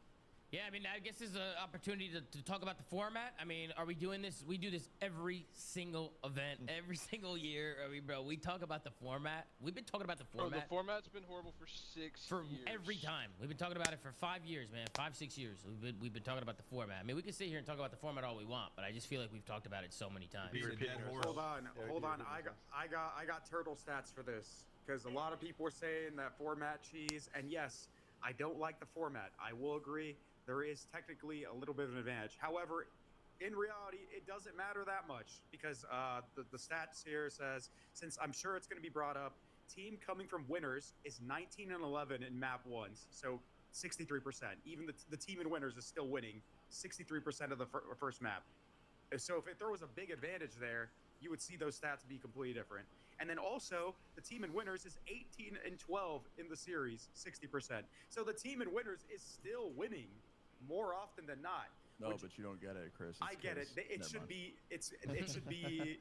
Yeah, I mean, I guess this is an opportunity to talk about the format. I mean, are we doing this? We do this every single event, every single year. I mean, bro, we talk about the format. We've been talking about the format. Bro, the format's been horrible for 6 years. Every time. We've been talking about it for 5 years, man. 5-6 years. We've been talking about the format. I mean, we can sit here and talk about the format all we want, but I just feel like we've talked about it so many times. Hold on. I got turtle stats for this because a lot of people were saying that format cheese, and yes, I don't like the format. I will agree. There is technically a little bit of an advantage. However, in reality, it doesn't matter that much because the stats here says, since I'm sure it's going to be brought up, team coming from winners is 19-11 in map 1s, so 63%. Even the team in winners is still winning 63% of the first map. So if there was a big advantage there, you would see those stats be completely different. And then also, the team in winners is 18-12 in the series, 60%. So the team in winners is still winning more often than not. No, but you don't get it, Chris. I get it. It should be. It should be.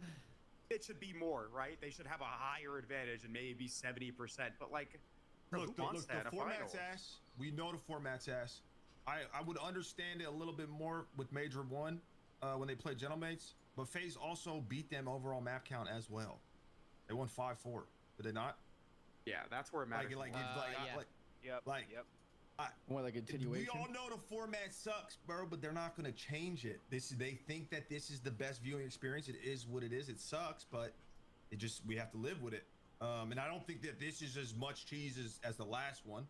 It should be more, right? They should have a higher advantage and maybe 70%. But like, look, the format's ass. We know the format's ass. I would understand it a little bit more with Major 1 when they played Gentlemates, but FaZe also beat them overall map count as well. They won 5-4. Did they not? Yeah, that's where it matters. Yep. More like continuation. We all know the format sucks, bro, but they're not going to change it. They think that this is the best viewing experience. It is what it is. It sucks, but we have to live with it. And I don't think that this is as much cheese as the last one,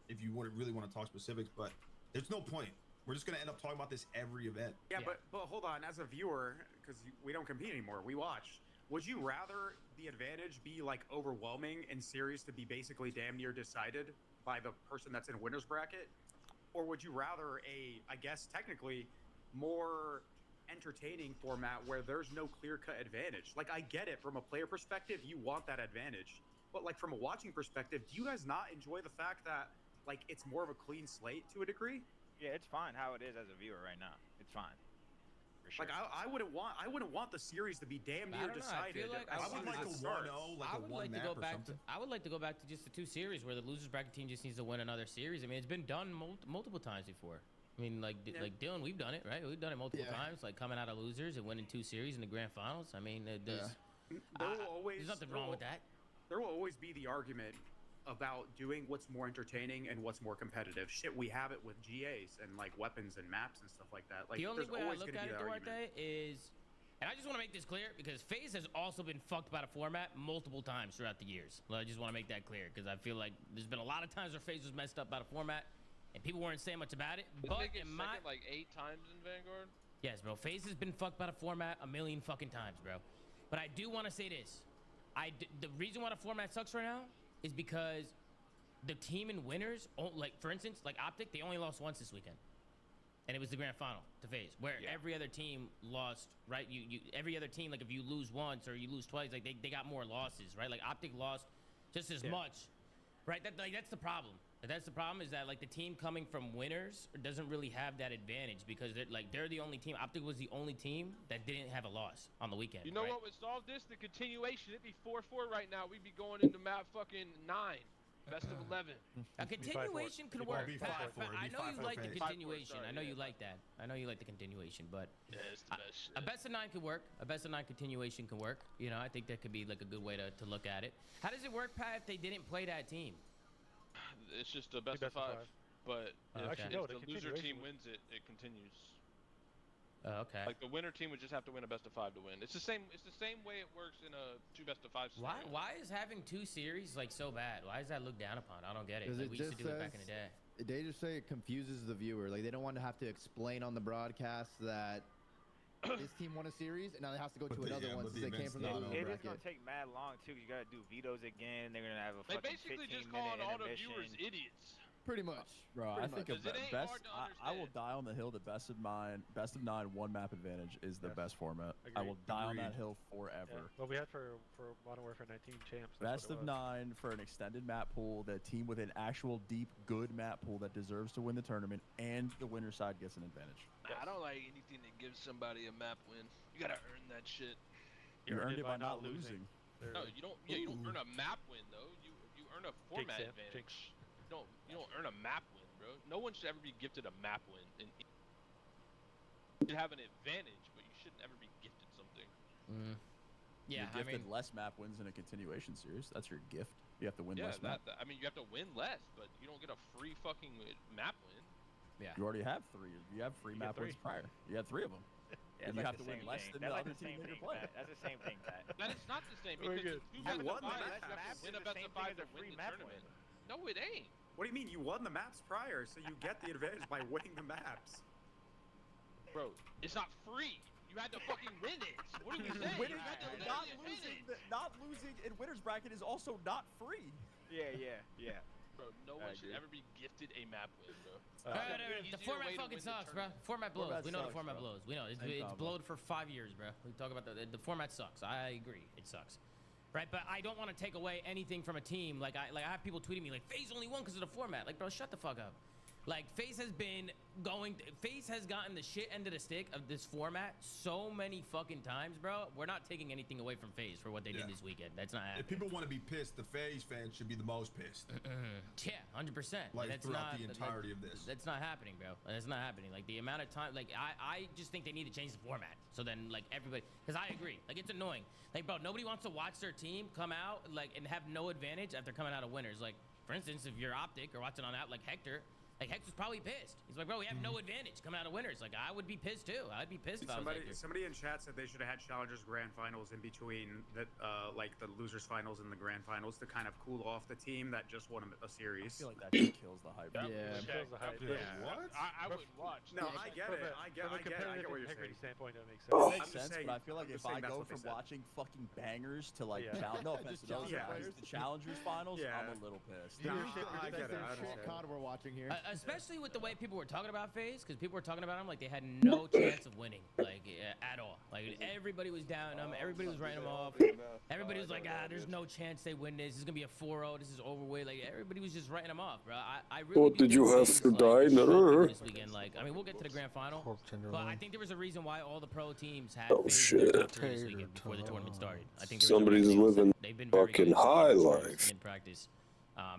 if you really want to talk specifics, but there's no point. We're just going to end up talking about this every event. Yeah, but hold on. As a viewer, because we don't compete anymore, we watch. Would you rather the advantage be like overwhelming in series to be basically damn near decided by the person that's in winner's bracket? Or would you rather I guess technically, more entertaining format where there's no clear-cut advantage? Like, I get it from a player perspective, you want that advantage. But like from a watching perspective, do you guys not enjoy the fact that like it's more of a clean slate to a degree? Yeah, it's fine how it is as a viewer right now. It's fine. For sure. Like I wouldn't want the series to be damn near decided. I would like a 1-0, like a one map or something. I would like to go back to just the 2 series where the losers bracket team just needs to win another series. I mean, it's been done multiple times before. I mean, like Dylan, we've done it, right? We've done it multiple times, like coming out of losers and winning 2 series in the grand finals. I mean, there's nothing wrong with that. There will always be the argument about doing what's more entertaining and what's more competitive. Shit, we have it with GAs and like weapons and maps and stuff like that. Like, the only way I look at it, Duarte, is, and I just want to make this clear because FaZe has also been fucked by the format multiple times throughout the years. I just want to make that clear because I feel like there's been a lot of times where FaZe was messed up by the format and people weren't saying much about it. Didn't they get second like 8 times in Vanguard? Yes, bro. FaZe has been fucked by the format a million fucking times, bro. But I do want to say this. The reason why the format sucks right now is because the team in winners, like for instance, like Optic, they only lost once this weekend, and it was the grand final to FaZe, where every other team lost, right? Every other team, like if you lose once or you lose twice, like they got more losses, right? Like Optic lost just as much, right? That's the problem. That's the problem is that like the team coming from winners doesn't really have that advantage because they're the only team. Optic was the only team that didn't have a loss on the weekend. You know right? what would solve this? The continuation. It'd be 4-4 right now. We'd be going into map fucking 9. Best of 11. A continuation could work. I know you like the continuation. I know you like that. I know you like the continuation, but it's the best shit. A best of 9 could work. A best of 9 continuation can work. You know, I think that could be like a good way to look at it. How does it work, Pat, if they didn't play that team? It's just a best of 5. But actually, no, if the loser team wins it, it continues. Okay. Like the winner team would just have to win a best of 5 to win. It's the same way it works in a 2 best of 5 scenario. Why is having 2 series like so bad? Why is that looked down upon? I don't get it. Like, we used to do it back in the day. They just say it confuses the viewer. Like they don't want to have to explain on the broadcast that this team won a series and now it has to go to another one since they came from the loser bracket. It is gonna take mad long too. You gotta do vetoes again. They're gonna have a they fucking basically 15 just calling minute all the intermission. viewers idiots. Pretty much. Bro, I think I will die on the hill. The best of 9 one map advantage is the best format. I will die on that hill forever. What we had for Modern Warfare 19 champs. Best of 9 for an extended map pool. The team with an actual deep, good map pool that deserves to win the tournament, and the winner side gets an advantage. I don't like anything that gives somebody a map win. You gotta earn that shit. You earned it by not losing. No, you don't. Yeah, you don't earn a map win though. You earn a format advantage. You don't earn a map win, bro. No one should ever be gifted a map win. You should have an advantage, but you shouldn't ever be gifted something. Yeah, you're gifted less map wins in a continuation series. That's your gift. You have to win less map. I mean, you have to win less, but you don't get a free fucking map win. Yeah. You already have 3. You have free map wins prior. You had 3 of them. Yeah, and you have to win less than the other team that you're playing. That's the same thing, Pat. That is not the same because you win a best of 5 to win the tournament. No, it ain't. What do you mean? You won the maps prior, so you get the advantage by winning the maps. Bro, it's not free. You had to fucking win it. What are you saying? Not losing in winner's bracket is also not free. Yeah. Bro, no one should ever be gifted a map win, bro. The format fucking sucks, bro. Format blows. We know the format blows. We know it's blowed for 5 years, bro. We talk about the format sucks. I agree, it sucks. Right, but I don't want to take away anything from a team. Like I have people tweeting me like FaZe only won because of the format. Like, bro, shut the fuck up. Like FaZe has gotten the shit end of the stick of this format so many fucking times, bro. We're not taking anything away from FaZe for what they did this weekend. That's not happening. If people want to be pissed, the FaZe fans should be the most pissed. Yeah, 100%. Like that's throughout not the entirety of this. That's not happening, bro. That's not happening. Like the amount of time, like I just think they need to change the format. So then like everybody, because I agree, like it's annoying. Like bro, nobody wants to watch their team come out like and have no advantage after coming out of winners. Like for instance, if you're Optic or watching on that, like Hector's probably pissed. He's like, bro, we have no advantage coming out of winners. Like I would be pissed too. I'd be pissed if I was Hector. Somebody in chat said they should have had Challengers Grand Finals in between the like the losers finals and the Grand Finals to kind of cool off the team that just won a series. I feel like that just kills the hype. Yeah, kills the hype. What? I would watch. No, I get it. I get what you're saying. Standpoint, that makes sense. It makes sense, but I feel like if I go from watching fucking bangers to like no offense to those guys, the Challengers finals, I'm a little pissed. I get it. I understand. COD we're watching here. Especially with the way people were talking about FaZe, because people were talking about them like they had no chance of winning, like at all. Like everybody was down them, everybody was writing them off. Everybody was like, there's no chance they win this. This is gonna be a 4-0. This is over with. Like everybody was just writing them off, bro. I really. What did you have to die? This weekend, like I mean, we'll get to the grand final, but I think there was a reason why all the pro teams had FaZe in their top three this weekend before the tournament started. I think somebody's living fucking high life. in practice.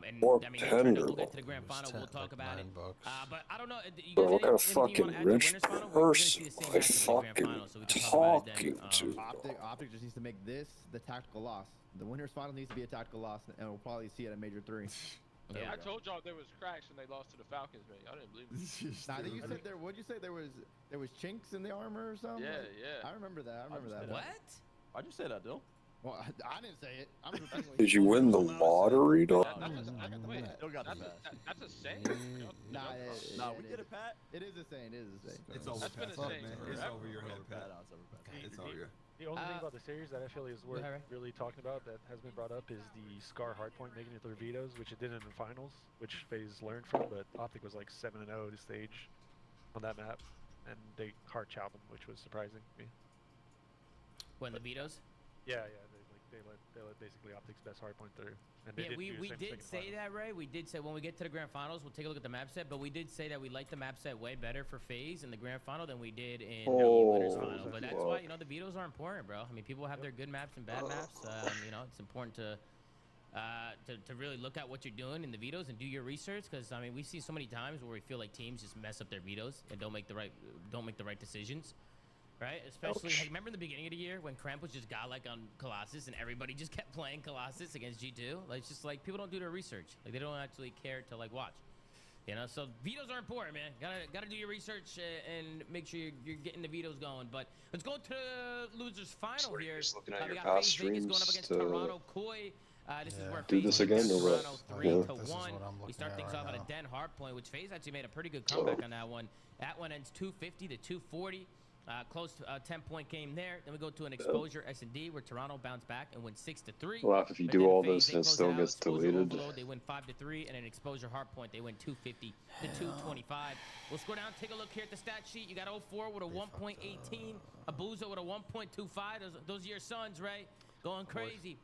And More I mean, tender. we'll get to the grand final. We'll talk about it. But I don't know. You Bro, guys what kind of anything you wanna fucking add to rich winners final? We're gonna see person the same am I match at the grand fucking final, so we can talk about it then. talking to? Optic just needs to make this the tactical loss. The winners final needs to be a tactical loss, and we'll probably see it at Major 3. Yeah. I told y'all there was cracks and they lost to the Falcons, man. Y'all didn't believe me. Nah, I think you said there. What'd you say? There was chinks in the armor or something. Yeah, yeah. I remember that. I remember that. What? Why'd you say that, Dill? Well, I didn't say it. I'm repeating what Did you win the lottery, dog? Still got the That's a saying. Nah, we get it, Pat. It is a saying. It is a saying. It's over, That's been Pat. a saying It's forever. over your head, Pat. It's over your. The only thing about the series that I feel is worth really talking about that has been brought up is the Scar hardpoint making it through Vito's, which it did in the finals, which FaZe learned from, but Optic was like 7-0 to stage on that map, and they hard chowed them, which was surprising to me. When the vetoes? Yeah, they let basically Optic's best hardpoint through. And they Yeah, we did say that, Ray. We did say when we get to the grand finals, we'll take a look at the map set, but we did say that we like the map set way better for FaZe in the grand final than we did in the winners final. But that's why, you know, the vetoes are important, bro. I mean, people have their good maps and bad maps. You know, it's important to really look at what you're doing in the vetoes and do your research, because I mean, we see so many times where we feel like teams just mess up their vetoes and don't make the right decisions. Right, especially like, remember in the beginning of the year when Cramp was just godlike on Colossus and everybody just kept playing Colossus against G2. Like it's just like people don't do their research. Like they don't actually care to like watch. You know, so vetoes are important, man. Gotta do your research and make sure you're getting the vetoes going. But let's go to the losers final here. Looking at we your got past FaZe Vegas going up streams against Toronto Koi. This is where do FaZe this again beat or what? Toronto 3-1. We looking start at things right off at now. a Den hardpoint, which FaZe actually made a pretty good comeback on that one. That one ends 250 to 240. Close to a 10-point game there. Then we go to an exposure S&D where Toronto bounced back and went 6-3. Well, if you But do then all FaZe, this they and it close still out. gets Exposure deleted. Overload, they win 5-3, and an exposure hardpoint they win 250 to 225. We'll scroll down, take a look here at the stat sheet. You got 04 with a 1.18, Abuza with a 1.25. Those are your sons, Ray, going crazy.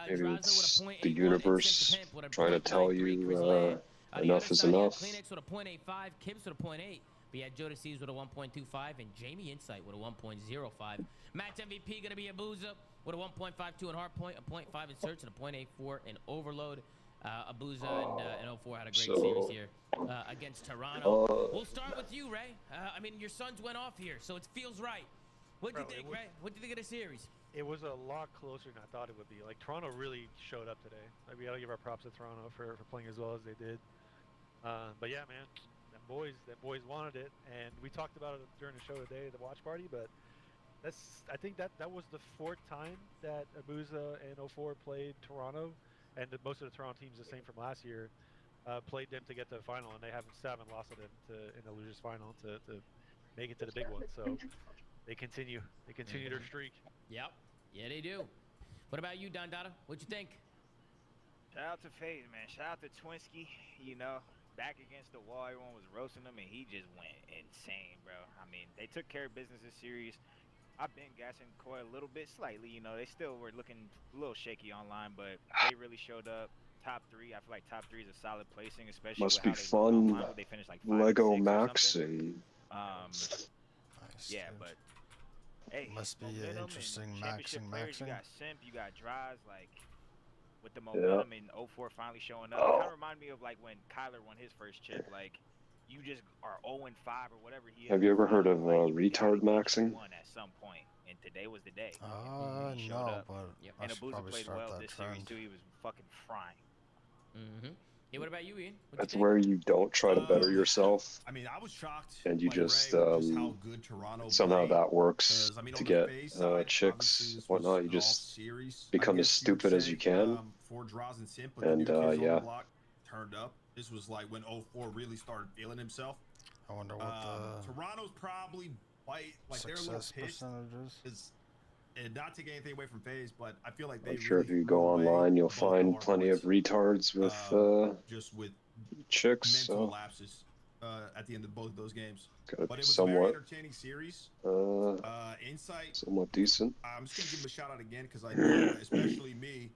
Maybe Draza it's with a the 0.81, universe and Simp Pimp with a trying to tell 0.93, you Grizzland. The enough other is side, you had enough. Kleenex with a 0.85, Kibbs with a 0.8. We had Joe DeCeves with a 1.25 and Jamie Insight with a 1.05. Match MVP gonna be Abuza with a 1.52 in hardpoint, a 0.5 in search, and a 0.84 in overload. Abuza and 04 had a great series here against Toronto. We'll start with you, Ray. I mean, your sons went off here, so it feels right. What do you think, Ray? What do you think of the series? It was a lot closer than I thought it would be. Like Toronto really showed up today. Like, we gotta give our props to Toronto for playing as well as they did. But yeah, man. Them boys wanted it, and we talked about it during the show today, the watch party. But I think that was the 4th time that Abuza and 04 played Toronto, and most of the Toronto teams, the same from last year, played them to get to the final, and they haven't lost to them in the losers final to make it to the big one. So they continue their streak. Yep, yeah they do. What about you, Don Dada? What'd you think? Shout out to FaZe, man. Shout out to Twinsky. You know, back against the wall, everyone was roasting him, and he just went insane, bro. I mean, they took care of business this series. I've been gassing Koi a little bit, slightly. You know, they still were looking a little shaky online, but they really showed up. top 3. I feel like top 3 is a solid placing, especially Must with be how they look fun. online, where they finish like 5 Lego and 6 or something. maxing. Nice, Yeah, dude. but hey, Must be momentum interesting and championship players. You maxing. got Simp, you got Draz, like with the Yeah. momentum in 04 finally showing up. It kind of remind me of like when Kyler won his first chip. Like you just are 0-5 or whatever he is. Have you ever heard of like, retard maxing? Won at some point, and today was the day. He No, showed up. but I And should Abuza probably played start well that this series trend. too. He was fucking frying. Yeah, what about you, Ian? That's where you don't try to better yourself, I mean, I was shocked. and you like just Ray, just how good Toronto somehow played. that works 'Cause, I mean, to on the get FaZe side, chicks, obviously this whatnot. was You an just all-series, become I as guess you would stupid as say, you can, for Draws and Simp, but and the new kids on yeah. the block turned up. This was like when 04 really started feeling himself. I wonder what the Toronto's probably like they're a little success pissed. percentages. And not taking anything away from FaZe, but I feel like they I'm sure really if you threw go away online, you'll both find our plenty boys, of retards with just with chicks. mental So lapses at the end of both of those games. gotta But be it was a very somewhat, entertaining series. Insight. somewhat decent. I'm just gonna give him a shout out again because I know, especially me,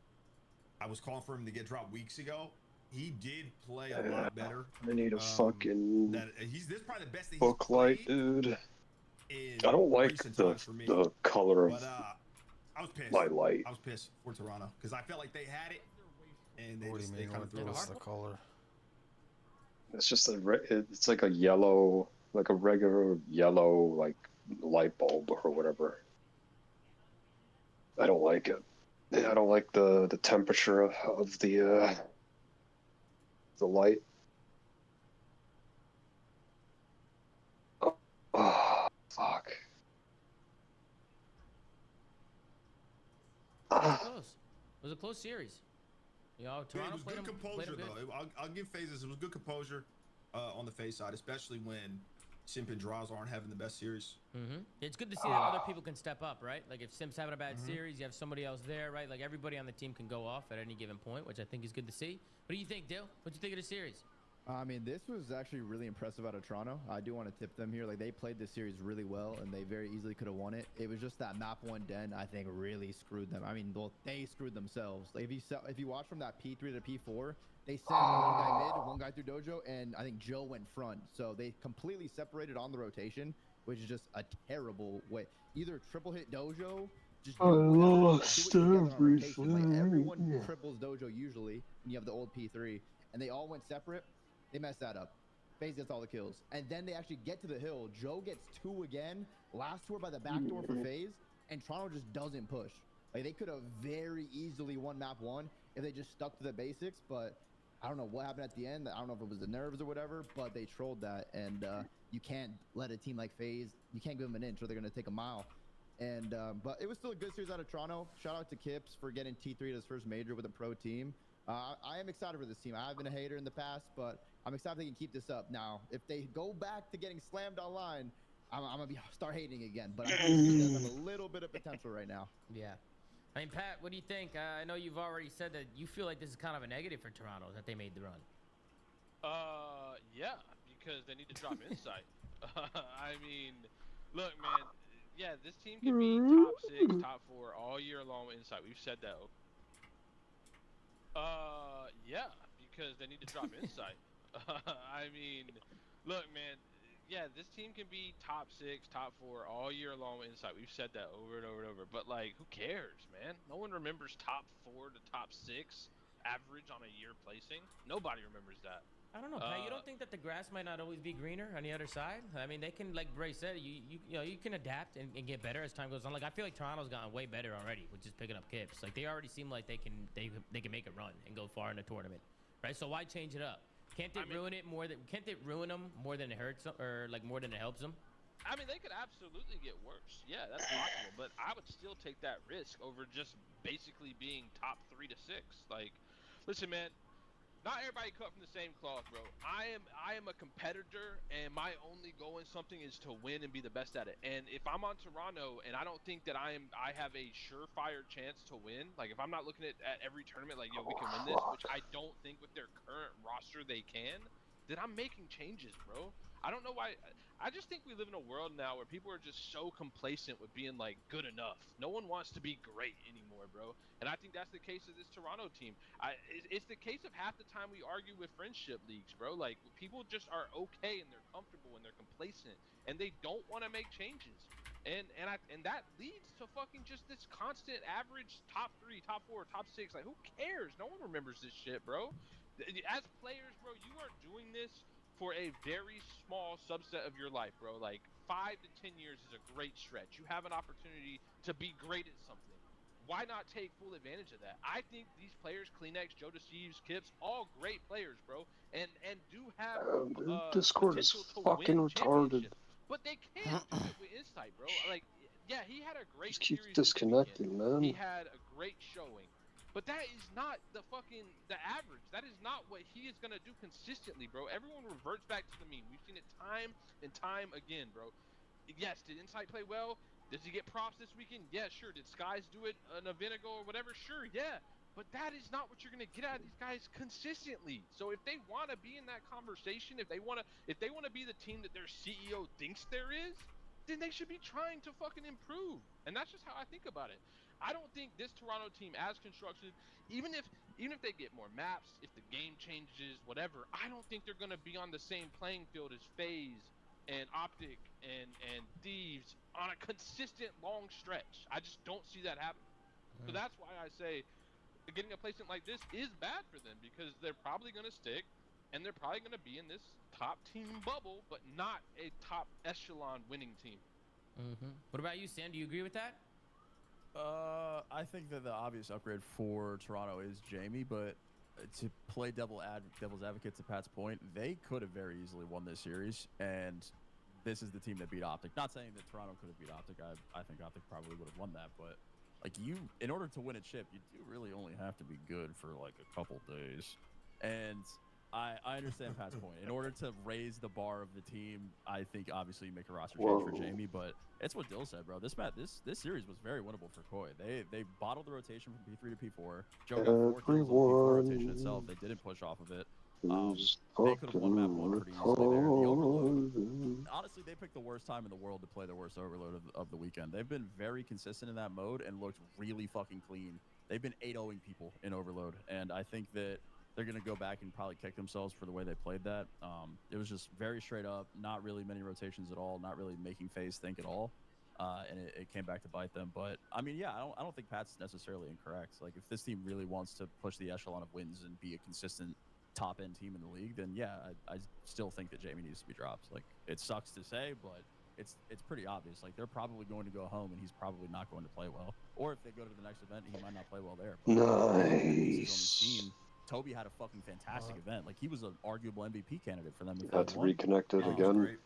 I was calling for him to get dropped weeks ago. He did play a lot better. I need a fucking this is probably the best that he's book light, played dude. in I don't like recent the times for me. color of But I was pissed. my light. I was pissed for Toronto because I felt like they had it, and they What do just you they mean? kind of threw it What's away. the color? It's just it's like a yellow, like a regular yellow, like light bulb or whatever. I don't like it. I don't like the temperature of the light. Oh, fuck. It was close. It was a close series. You know, Toronto It was played good him, composure good. though. I'll give phases. It was good composure on the FaZe side, especially when Simp and Draws aren't having the best series. It's good to see that other people can step up, right? Like if Simp's having a bad series, you have somebody else there, right? Like everybody on the team can go off at any given point, which I think is good to see. What do you think, Dill? What do you think of the series? I mean, this was actually really impressive out of Toronto. I do want to tip them here. Like, they played this series really well, and they very easily could have won it. It was just that map 1 den, I think, really screwed them. I mean, well, they screwed themselves. Like, if you watch from that P3 to P4, they sent one guy mid, one guy through dojo, and I think Joe went front. So they completely separated on the rotation, which is just a terrible way. Either triple hit dojo, just do lost do it together on rotation. Like, everyone triples dojo usually, and you have the old P3, and they all went separate. They messed that up. FaZe gets all the kills. And then they actually get to the hill. Joe gets 2 again. Last tour by the back door for FaZe. And Toronto just doesn't push. Like, they could have very easily won map 1 if they just stuck to the basics. But I don't know what happened at the end. I don't know if it was the nerves or whatever. But they trolled that. And you can't let a team like FaZe, you can't give them an inch or they're going to take a mile. And but it was still a good series out of Toronto. Shout out to Kips for getting T3 to his first major with a pro team. I am excited for this team. I have been a hater in the past, but I'm excited they can keep this up. Now, if they go back to getting slammed online, I'm going to start hating again. But I think he does have a little bit of potential right now. Yeah. I mean, Pat, what do you think? I know you've already said that you feel like this is kind of a negative for Toronto, that they made the run. Yeah, because they need to drop insight. I mean, look, man, yeah, this team can be top 6, top 4 all year long with insight. We've said that. Yeah, because they need to drop insight. I mean, look, man, yeah, this team can be top 6, top 4 all year long with insight. We've said that over and over and over. But, like, who cares, man? No one remembers top 4 to top 6 average on a year placing. Nobody remembers that. I don't know, Pat. You don't think that the grass might not always be greener on the other side? I mean, they can, like Bray said, you know, you can adapt and get better as time goes on. Like, I feel like Toronto's gotten way better already with just picking up Kips. Like, they already seem like they can make a run and go far in the tournament, right? So why change it up? Can't they ruin it more than? Can't they ruin them more than it hurts them, or like more than it helps them? I mean, they could absolutely get worse. Yeah, that's possible. But I would still take that risk over just basically being top 3 to 6. Like, listen, man. Not everybody cut from the same cloth, bro. I am a competitor, and my only goal in something is to win and be the best at it. And if I'm on Toronto and I don't think that I have a surefire chance to win, like if I'm not looking at every tournament like, yo, we can win this, which I don't think with their current roster they can, then I'm making changes, bro. I don't know why. I just think we live in a world now where people are just so complacent with being like good enough. No one wants to be great anymore, bro. And I think that's the case of this Toronto team. It's the case of half the time we argue with friendship leagues, bro. Like people just are okay and they're comfortable and they're complacent and they don't want to make changes. And that leads to fucking just this constant average top 3, top 4, top 6. Like who cares? No one remembers this shit, bro. As players, bro, you are doing this for a very small subset of your life, bro. Like 5 to 10 years is a great stretch. You have an opportunity to be great at something. Why not take full advantage of that? I think these players, Kleenex, Joe DeCeves, Kips, all great players, bro, and do have Discord is potential to fucking win retarded. championships. But they can't do it with insight, bro. Like, yeah, he had a great Just keeps series this disconnecting, weekend. He man. had a great showing. But that is not the average. That is not what he is gonna do consistently, bro. Everyone reverts back to the mean. We've seen it time and time again, bro. Yes, did Insight play well? Does he get props this weekend? Yeah, sure. Did Skies do it an event ago or whatever? Sure, yeah. But that is not what you're gonna get out of these guys consistently. So if they want to be in that conversation, if they want to be the team that their CEO thinks there is, then they should be trying to fucking improve. And that's just how I think about it. I don't think this Toronto team, as constructed, even if they get more maps, if the game changes, whatever, I don't think they're gonna be on the same playing field as FaZe and Optic and Thieves on a consistent long stretch. I just don't see that happening. So that's why I say getting a placement like this is bad for them because they're probably gonna stick and they're probably gonna be in this top team bubble, but not a top echelon winning team. What about you, Sam? Do you agree with that? I think that the obvious upgrade for Toronto is Jamie, but to play devil's advocate to Pat's point, they could have very easily won this series, and this is the team that beat Optic. Not saying that Toronto could have beat Optic. I think Optic probably would have won that, but like in order to win a chip, you do really only have to be good for like a couple days. And I understand Pat's point. In order to raise the bar of the team, I think obviously you make a roster change for Jamie, but it's what Dill said, bro. This series was very winnable for Koi. They bottled the rotation from P3 to P4. Joe got 4 kills on the P4 rotation itself. They didn't push off of it. They could have won map 1 pretty easily there. The Overload, honestly, they picked the worst time in the world to play their worst Overload of the weekend. They've been very consistent in that mode and looked really fucking clean. They've been 8-0ing people in Overload, and I think that they're going to go back and probably kick themselves for the way they played that. It was just very straight up, not really many rotations at all, not really making FaZe think at all. And it came back to bite them. But, I mean, yeah, I don't think Pat's necessarily incorrect. Like, if this team really wants to push the echelon of wins and be a consistent top-end team in the league, then, yeah, I still think that Jamie needs to be dropped. Like, it sucks to say, but it's pretty obvious. Like, they're probably going to go home, and he's probably not going to play well. Or if they go to the next event, he might not play well there. But Nice. Toby had a fucking fantastic event. Like, he was an arguable MVP candidate for them. Had to reconnect it again.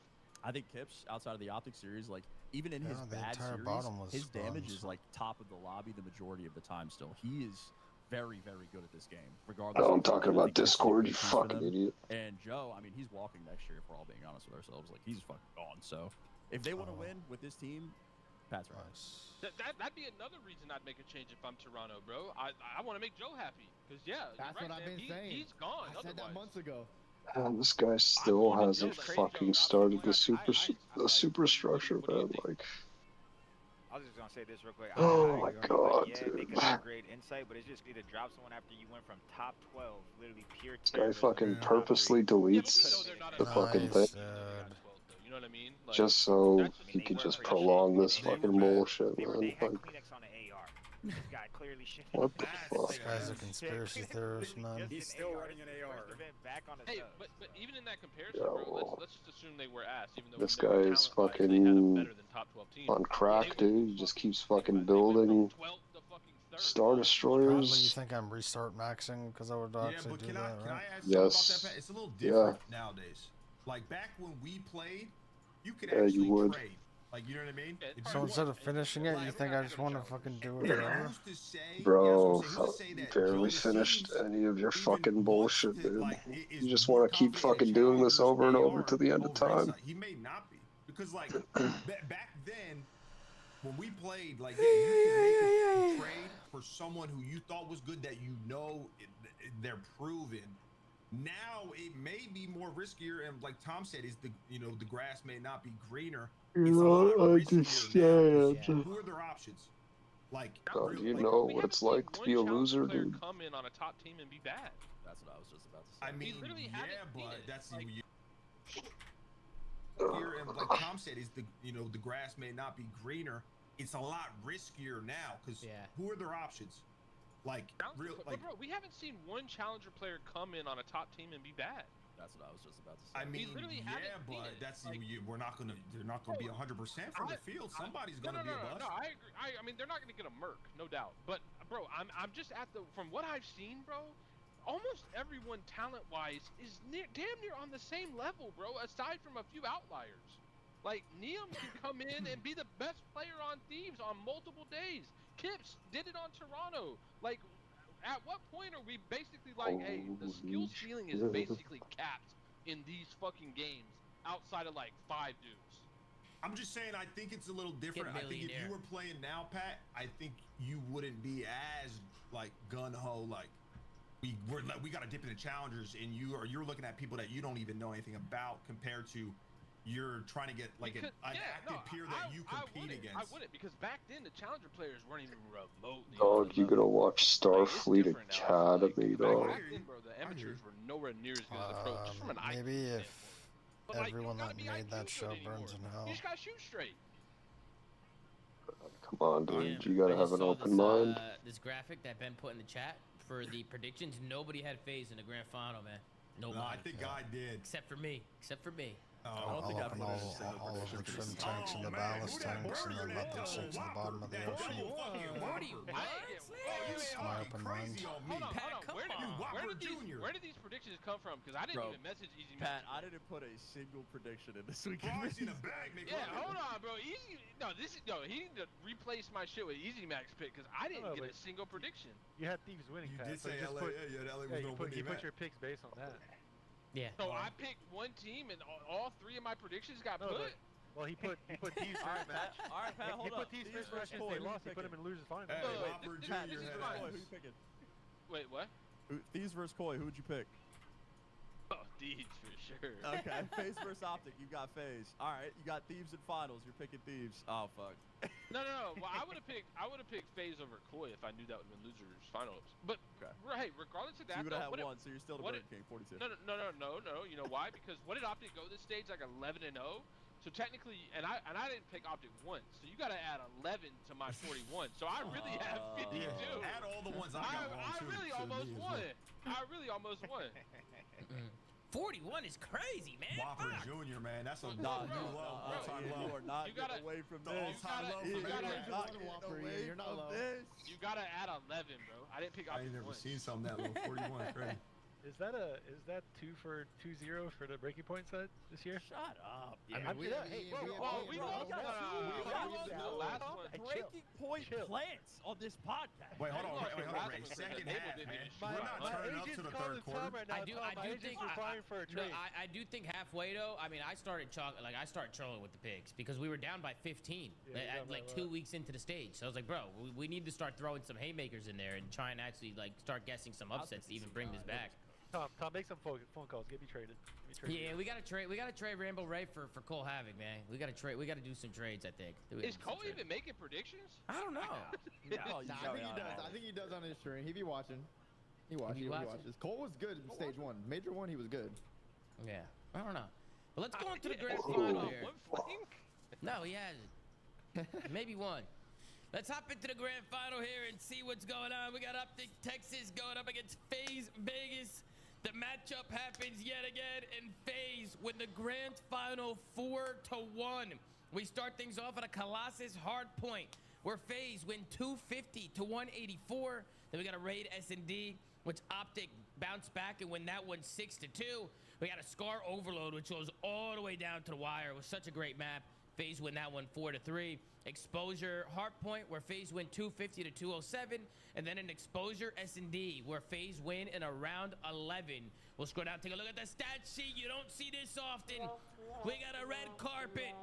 I think Kips, outside of the Optic series, like, even in his bad series, his damage is, like, top of the lobby the majority of the time still. He is very, very good at this game, regardless. Oh, I'm talking about Discord, you fucking idiot. And Joe, I mean, he's walking next year, if we're all being honest with ourselves. Like, he's fucking gone. So, if they want to win with this team, Pat's right. That'd be another reason I'd make a change if I'm Toronto, bro. I want to make Joe happy because that's right, what I've been saying. He's gone. I said that months ago. And this guy still hasn't fucking started the superstructure, man. Like, I was just gonna say this real quick. Oh my god, yeah, dude. they could upgrade insight, but it's just need to drop someone after you went from top 12, literally pure. This guy fucking purposely deletes the fucking thing. You know what I mean? Like, just so he could just prolong this fucking bullshit, man. Like, Kleenex on the AR. This guy clearly shit. What the fuck? This guy's a conspiracy theorist, man. He's still running an AR. Back on hey, but even in that comparison, bro, let's just assume they were ass. Even though this guy is fucking on crack, dude. He just keeps fucking building Star Destroyers. Probably you think I'm restart maxing because I would actually do that, right? Can I ask you about that? It's a little different nowadays. Like back when we played, you could actually trade. Like, you know what I mean? So instead of finishing it, you think I just want to fucking do it forever? Bro, barely finished any of your fucking bullshit, dude. You just want to keep fucking doing this over and over to the end of time. He may not be. Because, like, back then, when we played, like, yeah, you could make a trade for someone who you thought was good that you know they're proven. Now it may be more riskier, and like Tom said, is the the grass may not be greener. You It's a lot don't riskier now. understand. Who are their options? Like, God, do you like, know We what haven't it's seen like to one be a challenger loser, player dude? come in on a top team and be bad. That's what I was just about to say. I mean, literally yeah, haven't seen but it. that's Like- here, and like Tom said, is the the grass may not be greener. It's a lot riskier now because who are their options? Like, bro, we haven't seen one challenger player come in on a top team and be bad. That's what I was just about to say. I mean, yeah, but that's we're not gonna. They're not gonna be 100% from the field. Somebody's gonna be a bust. No, I agree. I mean, they're not gonna get a Merc, no doubt. But bro, I'm just at the from what I've seen, bro. Almost everyone talent-wise is damn near on the same level, bro. Aside from a few outliers, like Neum can come in and be the best player on Thieves on multiple days. Kips did it on Toronto. Like, at what point are we basically like, hey, the skill ceiling is basically capped in these fucking games outside of like 5 dudes? I'm just saying, I think it's a little different. I think if you were playing now, Pat, I think you wouldn't be as like gun ho. Like we got to dip into challengers, and you're looking at people that you don't even know anything about compared to. You're trying to get like an active peer that you compete against. I wouldn't, because back then the challenger players weren't even remotely. Dog, you gonna watch Starfleet Academy, dog. Back then, bro, the amateurs were nowhere near as good as the pros, just from an IQ Maybe if standpoint. everyone that made that show burns in hell. You just gotta shoot straight. Come on, dude. You I gotta just have an saw open this, mind. This graphic that Ben put in the chat for the predictions. Nobody had FaZe in the grand final, man. Nobody. No, I think I did. Except for me. Except for me. I don't think I put all of the trim tanks and the ballast tanks, and then let them sink to the bottom of the ocean. That's my open mind. Hold on. Where did these predictions come from? Because I didn't even message Easy Max. Pat, I didn't put a single prediction in this weekend. Yeah, hold on, bro. He needed to replace my shit with Easy Max pick because I didn't get a single prediction. You had Thieves winning, Pat. You did say LA. LA was gonna win. You put your picks based on that. Yeah. So I picked one team, and all 3 of my predictions got put. Well, he put Thieves first match. All right, Pat, hold He put up. Thieves first match, and they lost. He put him in losers final. Hey, Pat, Robert Jr. Thieves versus Koi, who you picking? Wait, what? Thieves versus Koi, who'd you pick? Oh, Thieves for sure. Okay, FaZe versus Optic, you got FaZe. All right, you got Thieves in finals. You're picking Thieves. Oh fuck. No. Well, I would have picked FaZe over Koi if I knew that would have been losers finals. But hey, regardless of that, So you would have had one, so you're still the Burger King, 42. No. You know why? Because what did Optic go this stage like 11-0? So technically, and I didn't pick Optic once, so you got to add 11 to my 41. So I really have 52. Add all the ones I got wrong I too. really almost won. I really almost won. 41 is crazy, man. Whopper Fuck. Jr., man, that's a new Nah, low, all-time low. You are not You gotta- getting away from The this. all-time low for you me. gotta- man. You're not low. You got to add 11, bro. I didn't pick I Optic ain't never once. seen something that low. 41, crazy. Is that 2 for 2-0 for the breaking point set this year? Shut up. We lost the last one. Breaking point plants on this podcast. Wait, hold on, lost the Ray. last one Second because half, Abel man. didn't We're not turning up to the third quarter. I do think for a trade. I do think halfway though. I mean, I started trolling with the picks because we were down by 15 like 2 weeks into the stage. So I was like, bro, we need to start throwing some haymakers in there and try and actually like start guessing some upsets to even bring this back. Tom, make some phone calls. Get me traded. Yeah, we gotta trade Rainbow Ray for Cole Havoc, man. We gotta do some trades, I think. Is Cole even making predictions? I don't know. I think he does on his stream. He be watching. He watches. Cole was good in stage 1. Major 1, he was good. Yeah, I don't know. But let's go into the grand final here. One flank? No, he hasn't. Maybe one. Let's hop into the grand final here and see what's going on. We got Optic Texas going up against FaZe Vegas. The matchup happens yet again, and FaZe win the grand final 4-1. We start things off at a Colossus hard point, where FaZe win 250 to 184. Then we got a Raid S&D, which Optic bounced back and win that one 6-2. We got a Scar Overload, which goes all the way down to the wire. It was such a great map. FaZe win that one 4-3. Exposure Hardpoint, where FaZe win 250 to 207, and then an Exposure S&D, where FaZe win in a round 11. We'll scroll down, take a look at the stat sheet. You don't see this often. We got a red carpet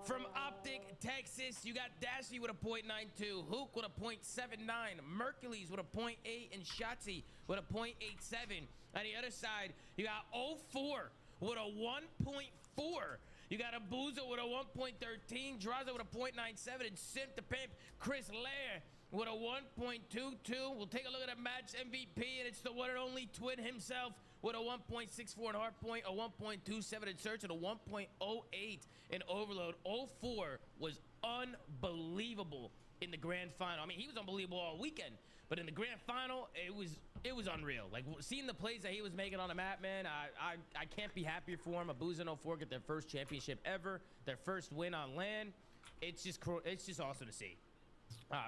from Optic Texas. You got Dashy with a .92, Hook with a .79, Mercules with a .8, and Shotzi with a .87. On the other side, you got 04 with a 1.4. You got Abuza with a 1.13, Draza with a 0.97, and Simp the Pimp, Chris Lair with a 1.22. We'll take a look at a match MVP, and it's the one and only Twin himself with a 1.64 in Hardpoint, a 1.27 in Search, and a 1.08 in Overload. 04 was unbelievable in the grand final. I mean, he was unbelievable all weekend, but in the grand final, it was unreal. Like, seeing the plays that he was making on the map, man, I can't be happier for him. Abuza and 04 get their first championship ever, their first win on land. It's just awesome to see.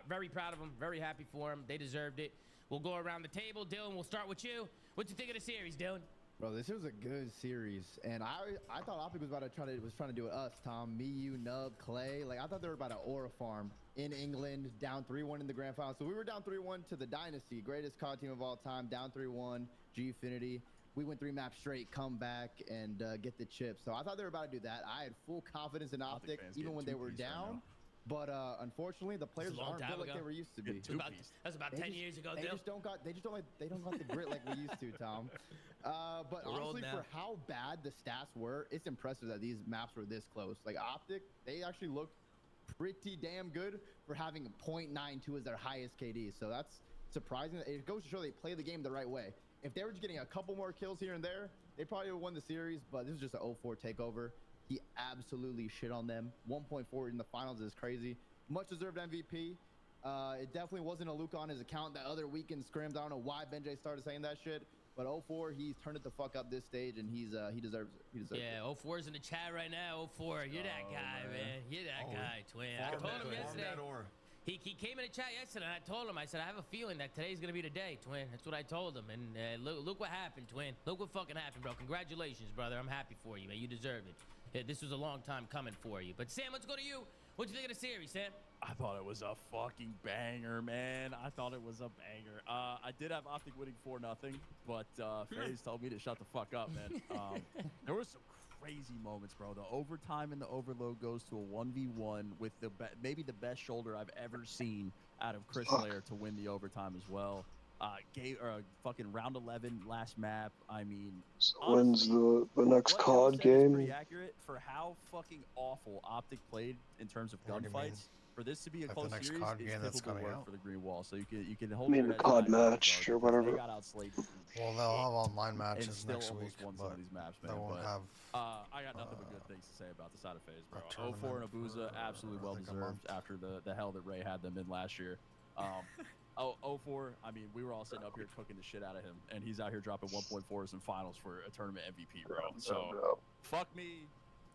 Very proud of them, very happy for them. They deserved it. We'll go around the table. Dylan, we'll start with you. What you think of the series, Dylan? Bro, this was a good series, and I thought Optic was trying to do it us, Tom, me, you, Nub, Clay. Like, I thought they were about to aura farm in England, down 3-1 in the grand final. So we were down 3-1 to the Dynasty, greatest COD team of all time, down 3-1, Gfinity. We went 3 maps straight, come back, and get the chip. So I thought they were about to do that. I had full confidence in Optic, even when they were down. But unfortunately, the players aren't built like they were used to be. That's about 10 years ago. They don't got the grit like we used to, Tom. But honestly, for how bad the stats were, it's impressive that these maps were this close. Like Optic, they actually looked pretty damn good for having a 0.92 as their highest KD. So that's surprising. It goes to show they play the game the right way. If they were just getting a couple more kills here and there, they probably would have won the series. But this is just an 0-4 takeover. He absolutely shit on them. 1.4 in the finals is crazy. Much deserved MVP. It definitely wasn't a Luke on his account that other weekend scrims. I don't know why Benjay started saying that shit. But 04, he's turned it the fuck up this stage, and he deserves it. He deserves it. 04's in the chat right now. 04, you're that guy, man. You're that guy, Twin. I told him yesterday. He came in the chat yesterday, and I told him, I said, I have a feeling that today's going to be the day, Twin. That's what I told him. And look what happened, Twin. Look what fucking happened, bro. Congratulations, brother. I'm happy for you, man. You deserve it. This was a long time coming for you. But Sam, let's go to you. What'd you think of the series, Sam? I thought it was a fucking banger, man. I thought it was a banger. I did have Optic winning 4-0, but FaZe told me to shut the fuck up, man. There were some crazy moments, bro. The overtime and the overload goes to a 1v1 with maybe the best shoulder I've ever seen out of Chris Lair to win the overtime as well. Fucking round 11 last map. I mean, when's honestly, the next COD game? Pretty accurate for how fucking awful Optic played in terms of gunfights. For this to be a close series, it's typical work for the green wall. So you can hold. I mean, the COD match or whatever. They got outslated. Well, they'll have online matches still next week, won some of these maps, man. They won't have. I got nothing but good things to say about the side of FaZe, bro. 04 and Abuza absolutely well deserved after the hell that Ray had them in last year. 04, I mean, we were all sitting up here cooking the shit out of him, and he's out here dropping 1.4s in finals for a tournament MVP, bro. So, fuck me.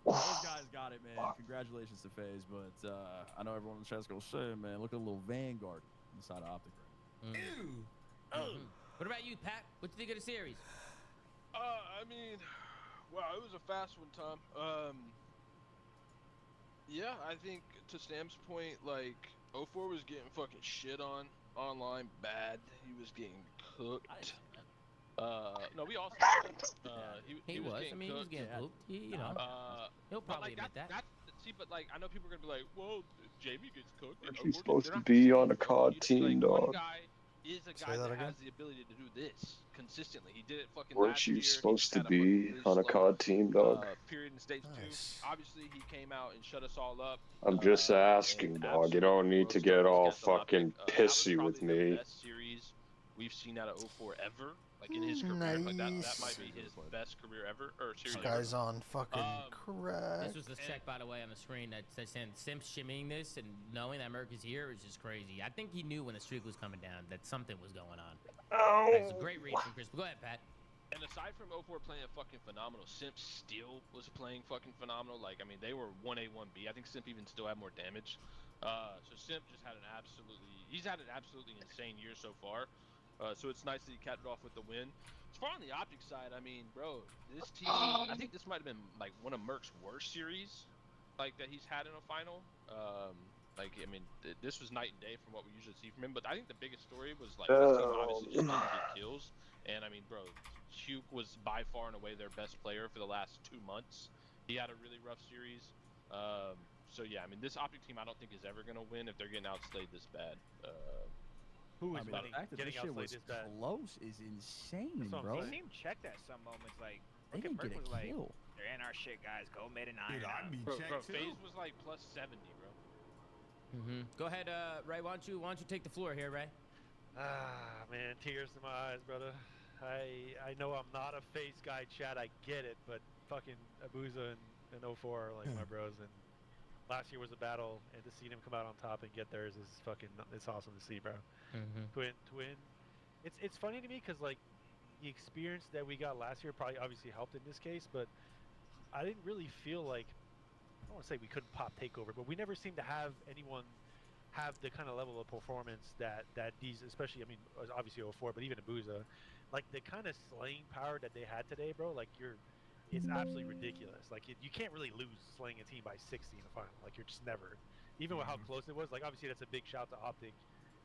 Those guys got it, man. Congratulations to FaZe, but I know everyone in the chat's gonna say, man, look at a little Vanguard inside of Optic. What about you, Pat? What do you think of the series? I mean, wow, it was a fast one, Tom. Yeah, I think to Sam's point, like 04 was getting fucking shit on online bad. He was getting cooked. No, we all saw that. He was getting cooked. He was getting cooked. You know, he'll probably admit that. See, but like I know people are gonna be like, "Well, Jamie gets cooked." He's supposed to be on a COD team, dog. One guy is a guy that has the ability to do this consistently. He did it fucking Weren't last you year. supposed to be on a COD team, dog? Period in stage 2. Obviously, he came out and shut us all up. I'm just asking, dog. You don't need to get all fucking pissy with me. The best series we've seen out of 04 ever. Like in his career, like that might be his best career ever, or series This guy's ever. on fucking crack. This was the check, by the way, on the screen that says Simp shimmying this and knowing that Merc is here is just crazy. I think he knew when the streak was coming down that something was going on. That's a great read from Chris. Go ahead, Pat. And aside from 04 playing fucking phenomenal, Simp still was playing fucking phenomenal. Like, I mean, they were 1A, 1B. I think Simp even still had more damage. So Simp just had he's had an absolutely insane year so far. So it's nice that he capped it off with the win. As far on the Optic side, I mean, bro, this team, I think this might have been like one of Merc's worst series, like that he's had in a final. Like, I mean, this was night and day from what we usually see from him. But I think the biggest story was like the team obviously just didn't get kills. And I mean, bro, Huke was by far and away their best player for the last 2 months. He had a really rough series. So yeah, I mean, this Optic team I don't think is ever gonna win if they're getting outplayed this bad. Who is I mean, winning? the fact that Getting this shit outplayed was this bad. close is insane, That's what I'm bro. saying. He seemed checked at some moments. Like, They look at didn't Merc get a was like, kill. they're in our shit, guys. Go mid and iron Dude, out. I'd be Bro, checked too. FaZe was like plus 70, bro. Go ahead, Ray. Why don't you take the floor here, Ray? Ah, man, tears in my eyes, brother. I know I'm not a FaZe guy, Chad. I get it, but fucking Abuza and 04 are like my bros, and last year was a battle, and to see them come out on top and get theirs is fucking. It's awesome to see, bro. Twin. It's funny to me because like the experience that we got last year probably obviously helped in this case, but I didn't really feel like, I don't want to say we couldn't pop takeover, but we never seemed to have anyone have the kind of level of performance that these, especially, I mean, obviously 04, but even Abuza, like the kind of slaying power that they had today, bro. Like it's absolutely ridiculous. Like you can't really lose slaying a team by 60 in a final. Like you're just never, even with how close it was. Like obviously that's a big shout to Optic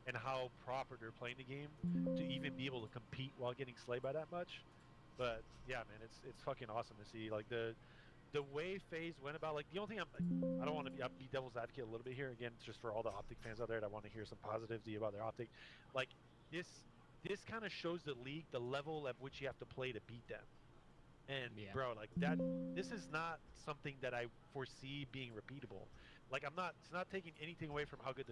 and how proper they're playing the game to even be able to compete while getting slayed by that much. But yeah, man, it's fucking awesome to see. Like the way FaZe went about, like the only thing I don't want to be devil's advocate a little bit here. Again, it's just for all the Optic fans out there that want to hear some positivity about their Optic. Like this kind of shows the league the level at which you have to play to beat them. And bro, like that, this is not something that I foresee being repeatable. Like it's not taking anything away from how good the